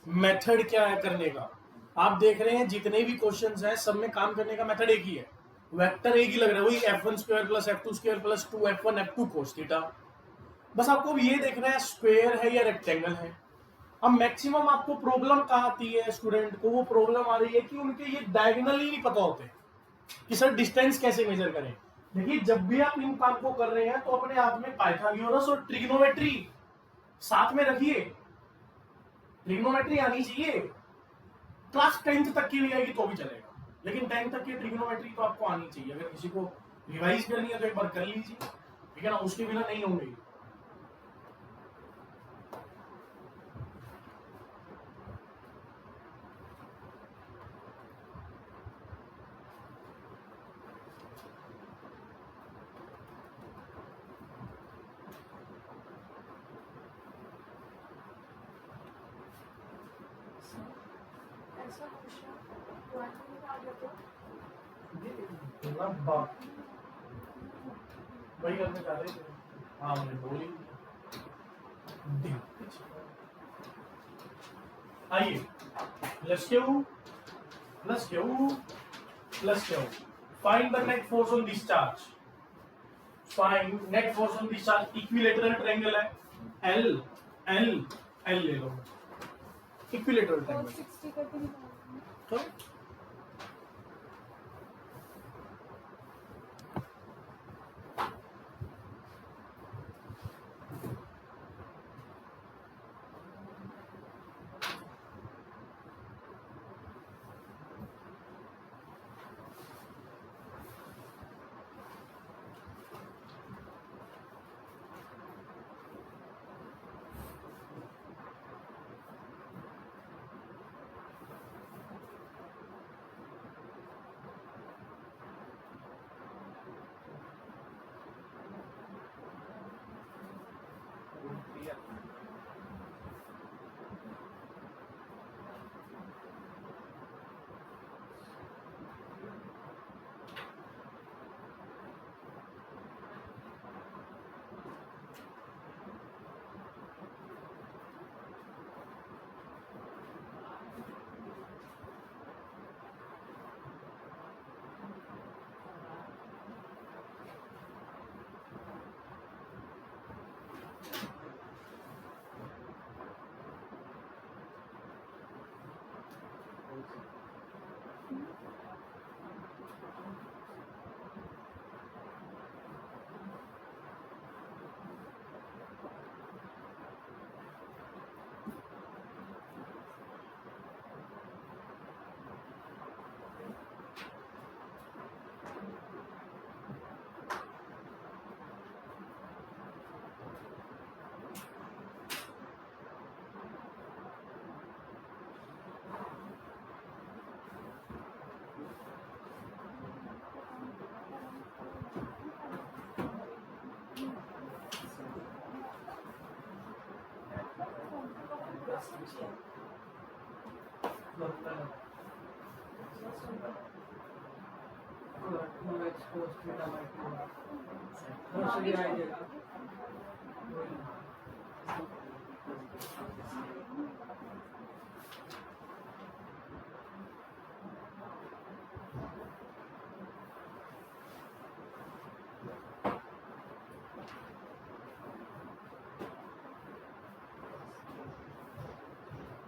मेथड क्या है करने का। आप देख रहे हैं जितने भी क्वेश्चंस हैं सब में काम करने का मेथड एक ही है, वेक्टर एक ही लग रहा है, वही f1² + f2² + 2f1 f2 cos theta. बस आपको ये देखना है स्क्वायर है या रेक्टेंगल है। अब मैक्सिमम आपको प्रॉब्लम कहाँ आती है, स्टूडेंट को वो प्रॉब्लम आ रही है कि उनके ये डायगोनल ही नहीं पता होते कि सर डिस्टेंस कैसे मेजर करें। देखिए जब भी आप इन काम को कर रहे हैं तो अपने हाथ में पाइथागोरस और ट्रिग्नोमेट्री साथ में रखिए। ट्रिग्नोमेट्री आनी चाहिए, क्लास 10th तक की भी आएगी तो भी चलेगा, लेकिन 10th तक की ट्रिग्नोमेट्री तो आपको आनी चाहिए। अगर किसी को रिवाइज करनी है तो एक बार कर लीजिए, ठीक है ना, उसके बिना नहीं होंगे। ऐसा क्वेश्चन क्वांटिटी में आ गया तो वही करने चाह रहे थे, हाँ मैंने बोली। आइए plus Q find the net force on discharge. Find net force on discharge. Equilateral triangle है, एल एल एल ले लो, इक्विलेटरल ट्रायंगल 460 करके निकालना तो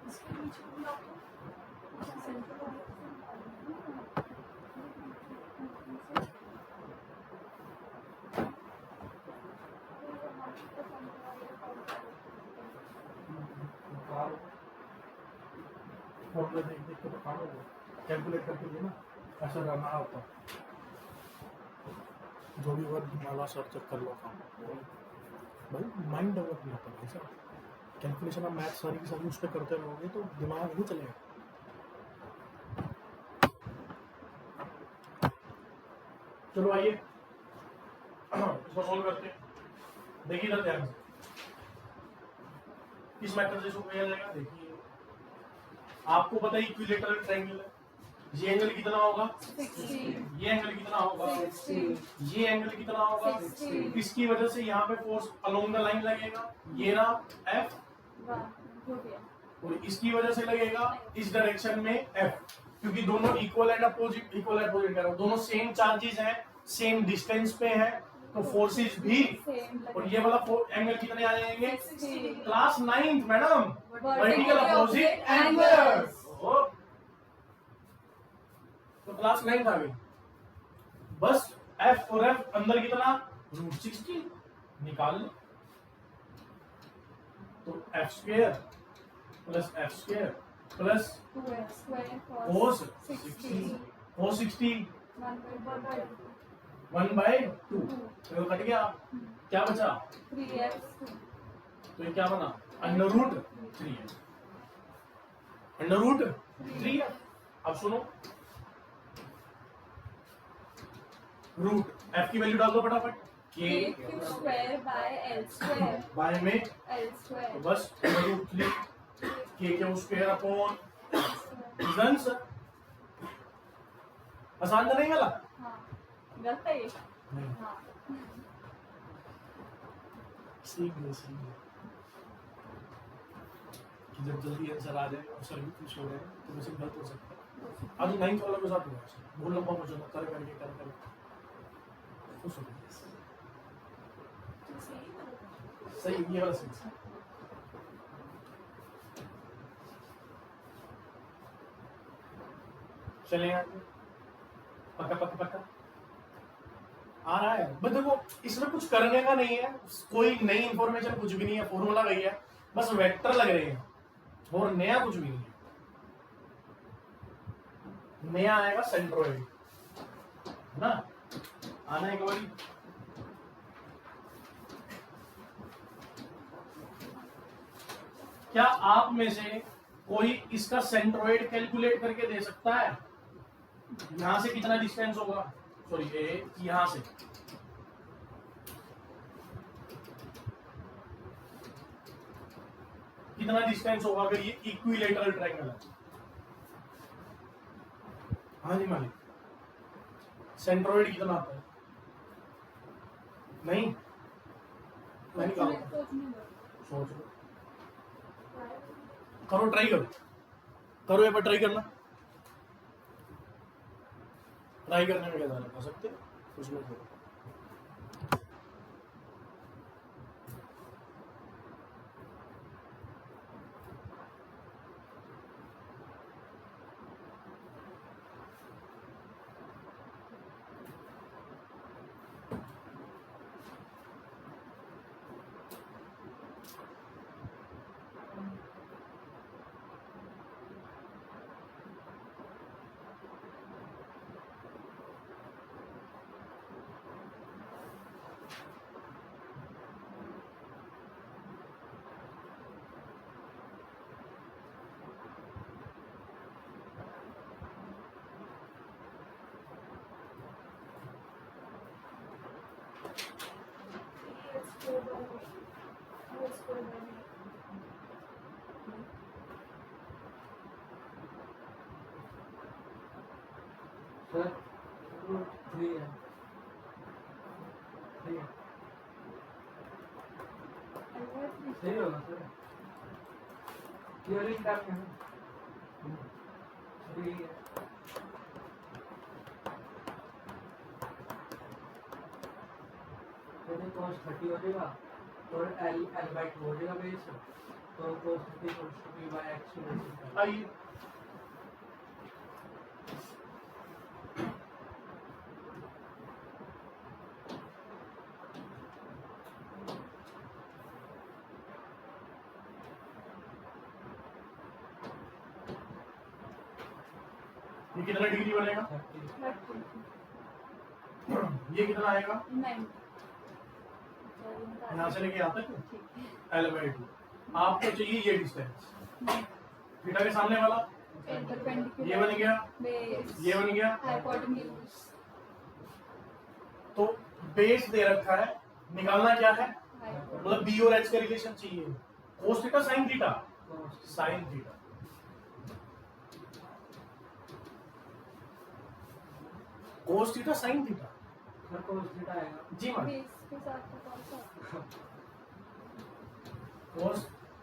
इसके नीचे भी आप तो सेंटर फॉर्मूला देख देख के तो काम होगा, कैलकुलेट करके देना ऐसा रहना होता। जो भी वर्क वाला सब चेक कर लो काम भाई, माइंड डेवलप नहीं होता ऐसा। कैलकुलेशन आप मैथ सारी की सारी उस पर करते रहोगे तो दिमाग नहीं चलेगा। चलो आइए इसको सॉल्व करते हैं। देखिए इधर ध्यान से, किस मेथड से शो किया जाएगा? देखिए आपको पता है इक्विलेटरल ट्रायंगल है, ये एंगल कितना होगा? 60, ये एंगल कितना होगा? 60, ये एंगल कितना होगा? 60, इसकी वजह से यहाँ पे फोर्स अलोंग द लाइन लगेगा, ये ना F, 1 हो गया। और इसकी वजह से लगेगा इस डायरेक्शन में F, क्योंकि दोनों इक्वल एंड अपोजिट कह रहा हूँ, दोनों सेम चार्जेस हैं, सेम डिस्टेंस पे हैं, तो फोर्सेस भी, सेम और ये वाला एंगल कितने आ जाएंगे? 60, class 9th madam, vertical Vertical opposite angles. Angles. तो क्लास 9th आ गई। बस F और F अंदर कितना? √60 निकाल लो, तो F square plus F square plus 2x square cos cos 60, 60, cos 60 1 by 1/2, तो कट गया, क्या बचा? 3x, तो ये क्या बना? √3f, √3f। अब सुनो, रूट f की वैल्यू डाल दो फटाफट, k q square by l square, by में, l तो square, बस √3 k square upon done sir. आसान तो नहीं गला? हाँ गलत है ये। नहीं, हाँ सीख गए कि जब जल्दी आंसर आ जाए और सर भी खुश हो रहे हैं तो वैसे गलत हो सकता है। आज 9th वालों के साथ हुआ है, बहुत लंबा मुझे कर करके खुश हो गए। सही, ये वाला सही। चले आगे, पक्का पक्का पक्का आ रहा है। बट देखो इसमें कुछ करने का नहीं है, कोई नई इंफॉर्मेशन कुछ भी नहीं है, फॉर्मूला वही है, बस वेक्टर लग रहे हैं और नया कुछ भी नहीं है। नया आएगा सेंट्रोइड, है ना? आना है कभी? क्या आप में से कोई इसका सेंट्रोइड कैलकुलेट करके दे सकता है? यहां से कितना डिस्टेंस होगा? सॉरी, यहां से कितना डिस्टेंस होगा अगर ये इक्विलेटरल ट्रायंगल है? हाँ जी मालिक, सेंट्रोइड कितना आता है? नहीं, मैं निकालूंगा, सोचने दो। सोच लो, करो, ट्राई करो एक बार, ट्राई करना, ट्राई करने में क्या कर सकते हैं उसमें तो। सर √3 है, 3 सही होगा सर, क्लियरिंग टाइम है 3 है। यदि cos 30 हो जाएगा और L/2 हो जाएगा बेस, तो cos 30 equals to b by x to base। आइए ये कितना डिग्री बनेगा? 30, ये कितना आएगा? 9 यहाँ से लेके यहाँ तक L/2। आपको चाहिए ये डिस्टेंस, थीटा के सामने वाला ये बन गया, बेस, ये बन गया, हाइपोटेन्यूज, तो बेस दे रखा है, निकालना क्या है? हाइपोटेन्यूज, मतलब बी और एच का रिलेशन चाहिए, cos theta sine theta, cos sine theta, cos theta sine theta. Sir cos theta आएगा। जी मैम, बेस के साथ तो कौन सा cos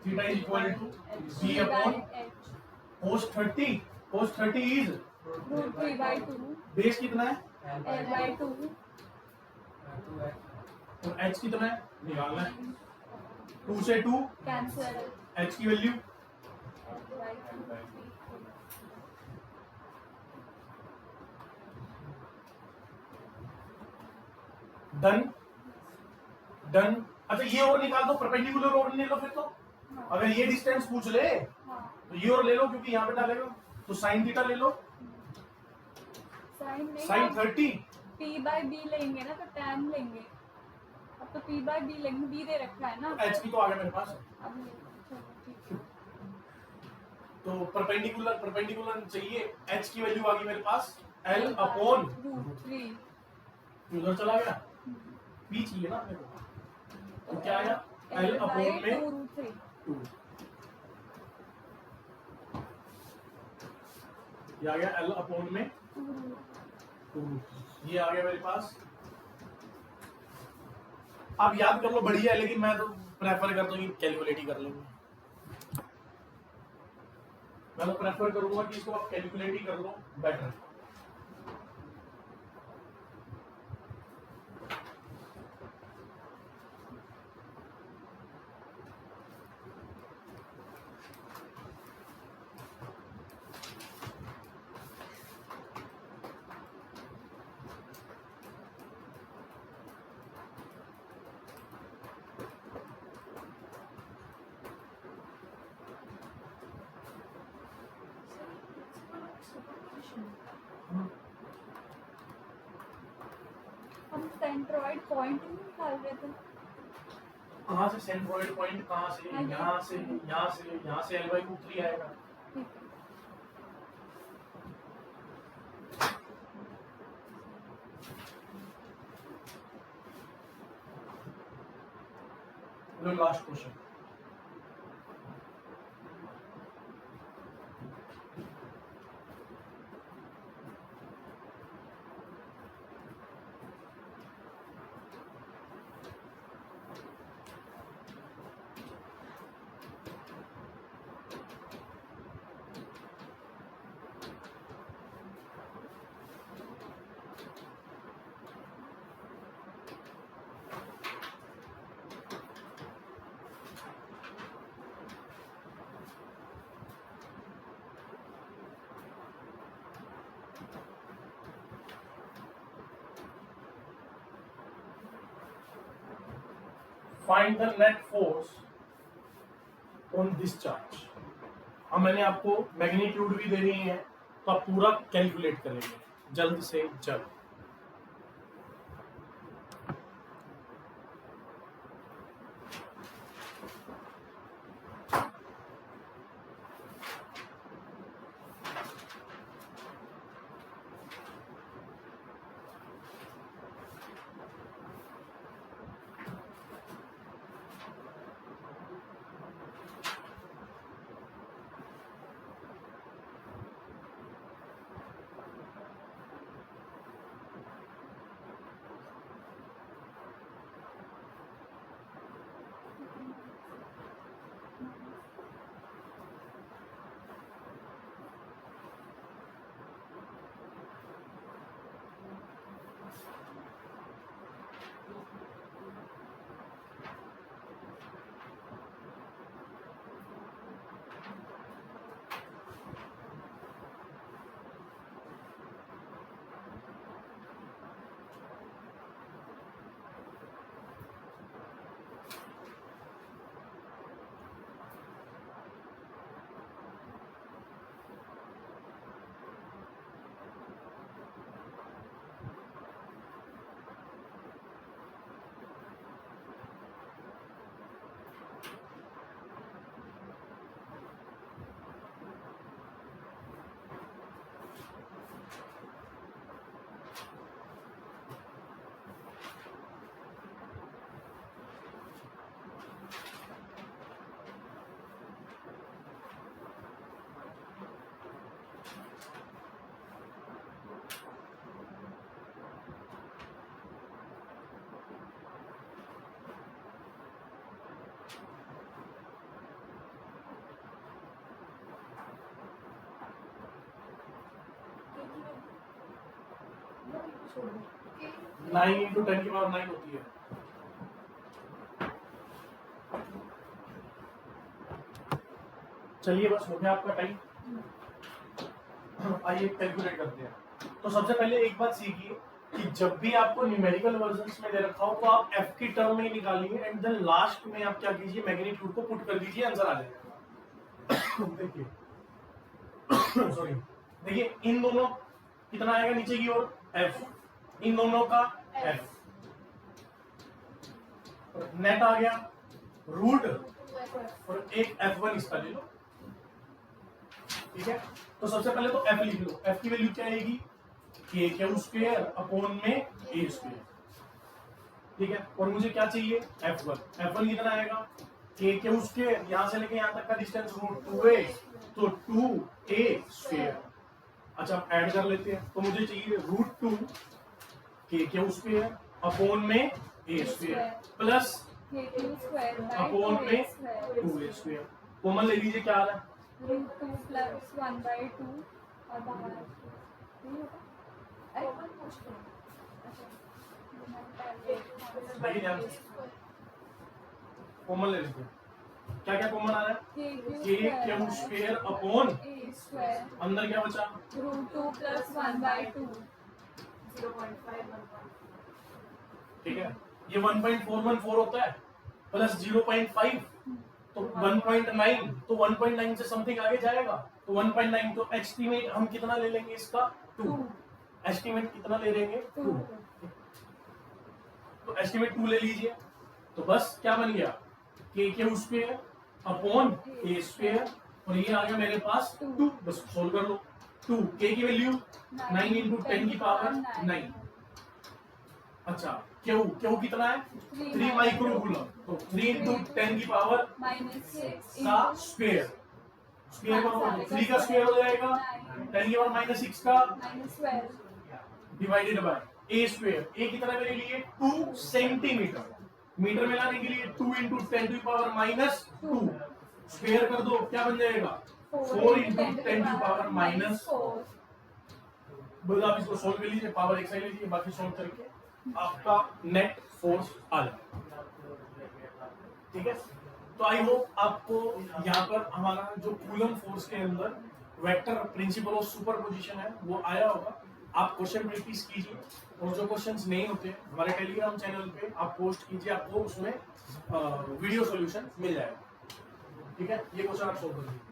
theta is equal to H B by upon H cos 30, cos 30 is root 3 by 2 base कितना है L by 2 और एच कितना है निकालना है, 2 से 2 cancel एच की value L by 2 done done. अच्छा ये और निकाल दो, परपेंडिकुलर और ले लो फिर तो, हाँ अगर ये डिस्टेंस पूछ ले हाँ तो ये और ले लो क्योंकि यहाँ पे डालेगा, तो साइन थीटा ले लो, साइन नहीं साइन आप 30 P by B लेंगे ना तो tan लेंगे, अब तो P by B लेंगे, B दे रखा है ना एच की तो आ गया मेरे पास, अब ले चलो ठीक है तो परपेंडिकुलर परपेंडिकुलर चाहिए, एच की वैल्यू आ गई मेरे पास एल अपॉन रूट 3 उधर चला गया, बी चाहिए ना मेरे को, तो क्या आया एल अपॉन में रूट 3 2, ये आ गया एल अपॉन में 2, ये आ गया मेरे पास। आप याद कर लो बढ़िया है, लेकिन मैं तो प्रेफर करता हूँ कि कैलकुलेट ही कर लेंगे, मैं तो प्रेफर करूंगा कि इसको आप कैलकुलेट ही कर लो बेटर। हम सेंट्रोइड पॉइंट नहीं निकाल रहे थे कहाँ से सेंट्रोइड पॉइंट, कहाँ से हाँ, यहाँ से यहाँ से यहाँ से L/√3 आएगा, ठीक है लो last question. Find the net force on this charge. अब मैंने आपको मैग्नीट्यूड भी दे दी है, तो आप पूरा कैलकुलेट करेंगे जल्द से जल्द। 9 इंटू 10 की पावर 9 होती है। चलिए बस हो गया आपका टाइम। आइए कैलकुलेट करते हैं। तो सबसे पहले एक बात सीखिए कि जब भी आपको न्यूमेरिकल वर्जन्स में दे रखा हो तो आप f की टर्म में ही निकालिए एंड देन लास्ट में आप क्या कीजिए, मैग्नीट्यूड को पुट कर दीजिए, आंसर आ जाएगा। देखिए सॉरी, देखिए इन दोनों कितना आएगा नीचे की ओर f, इन दोनों का f, नेट आ गया रूट और एक f1 इसका ले लो। ठीक है, तो सबसे पहले तो f लिख लो। f की वैल्यू क्या आएगी, k क्यू स्क्वायर अपॉन में a स्क्वायर। ठीक है, और मुझे क्या चाहिए f1। f1 कितना आएगा, k क्यू स्क्वायर, यहां से लेके यहां तक का डिस्टेंस रूट 2a, तो 2a स्क्वायर। अच्छा आप ऐड कर लेते हैं, तो मुझे चाहिए root 2 k Q square upon में a स्क्वायर प्लस अपॉन में 2a स्क्वायर। कॉमन ले लीजिए, क्या आ रहा है, रूट 2 प्लस 1/2 और बाहर देखिए ध्यान से, कॉमन ले लीजिए, क्या क्या कॉमन आ रहा है, k क्यू स्क्वायर अपॉन, अंदर क्या बचा, रूट 2 प्लस 1/2 ठीक है, ये 1.414 होता है प्लस 0.5 तो 1.9, तो 1.9 से समथिंग आगे जाएगा, तो 1.9, तो एस्टीमेट हम कितना ले लेंगे इसका 2, एस्टीमेट कितना ले लेंगे 2, तो एस्टीमेट 2 ले लीजिए। तो बस क्या बन गया, k Q square upon a square, और ये आ गया मेरे पास 2, बस सोल्व कर लो। 2 k की वैल्यू 9 इंटू 10 की पावर 9। अच्छा क्यू कितना है 3 माइक्रो कूलम, तो 3 इंटू 10 की पावर -6 का स्क्वायर, स्क्वायर करो, 3 का स्क्वायर हो जाएगा 10 की पावर -6 का -12 divided by a square. a कितना मेरे लिए 2 सेंटीमीटर, मीटर में लाने के लिए 2 इंटू 10 की पावर -2 स्क्वायर कर दो, क्या बन जाएगा 4 इंटू 10 की पावर -4। बस आप इसको सोल्व कर लीजिए, पावर एक साइड लीजिए, बाकी सोल्व करके आपका नेट फोर्स आ जाएगा। ठीक है, तो आई होप आपको यहाँ पर हमारा जो कूलम फोर्स के अंदर वेक्टर प्रिंसिपल ऑफ सुपरपोजिशन है वो आया होगा। आप क्वेश्चन प्रैक्टिस कीजिए, और जो क्वेश्चंस नहीं होते हमारे टेलीग्राम चैनल पे आप पोस्ट कीजिए, आपको उसमें वीडियो सॉल्यूशन मिल जाएगा। ठीक है, ये क्वेश्चन आप सोल्व कर लीजिए।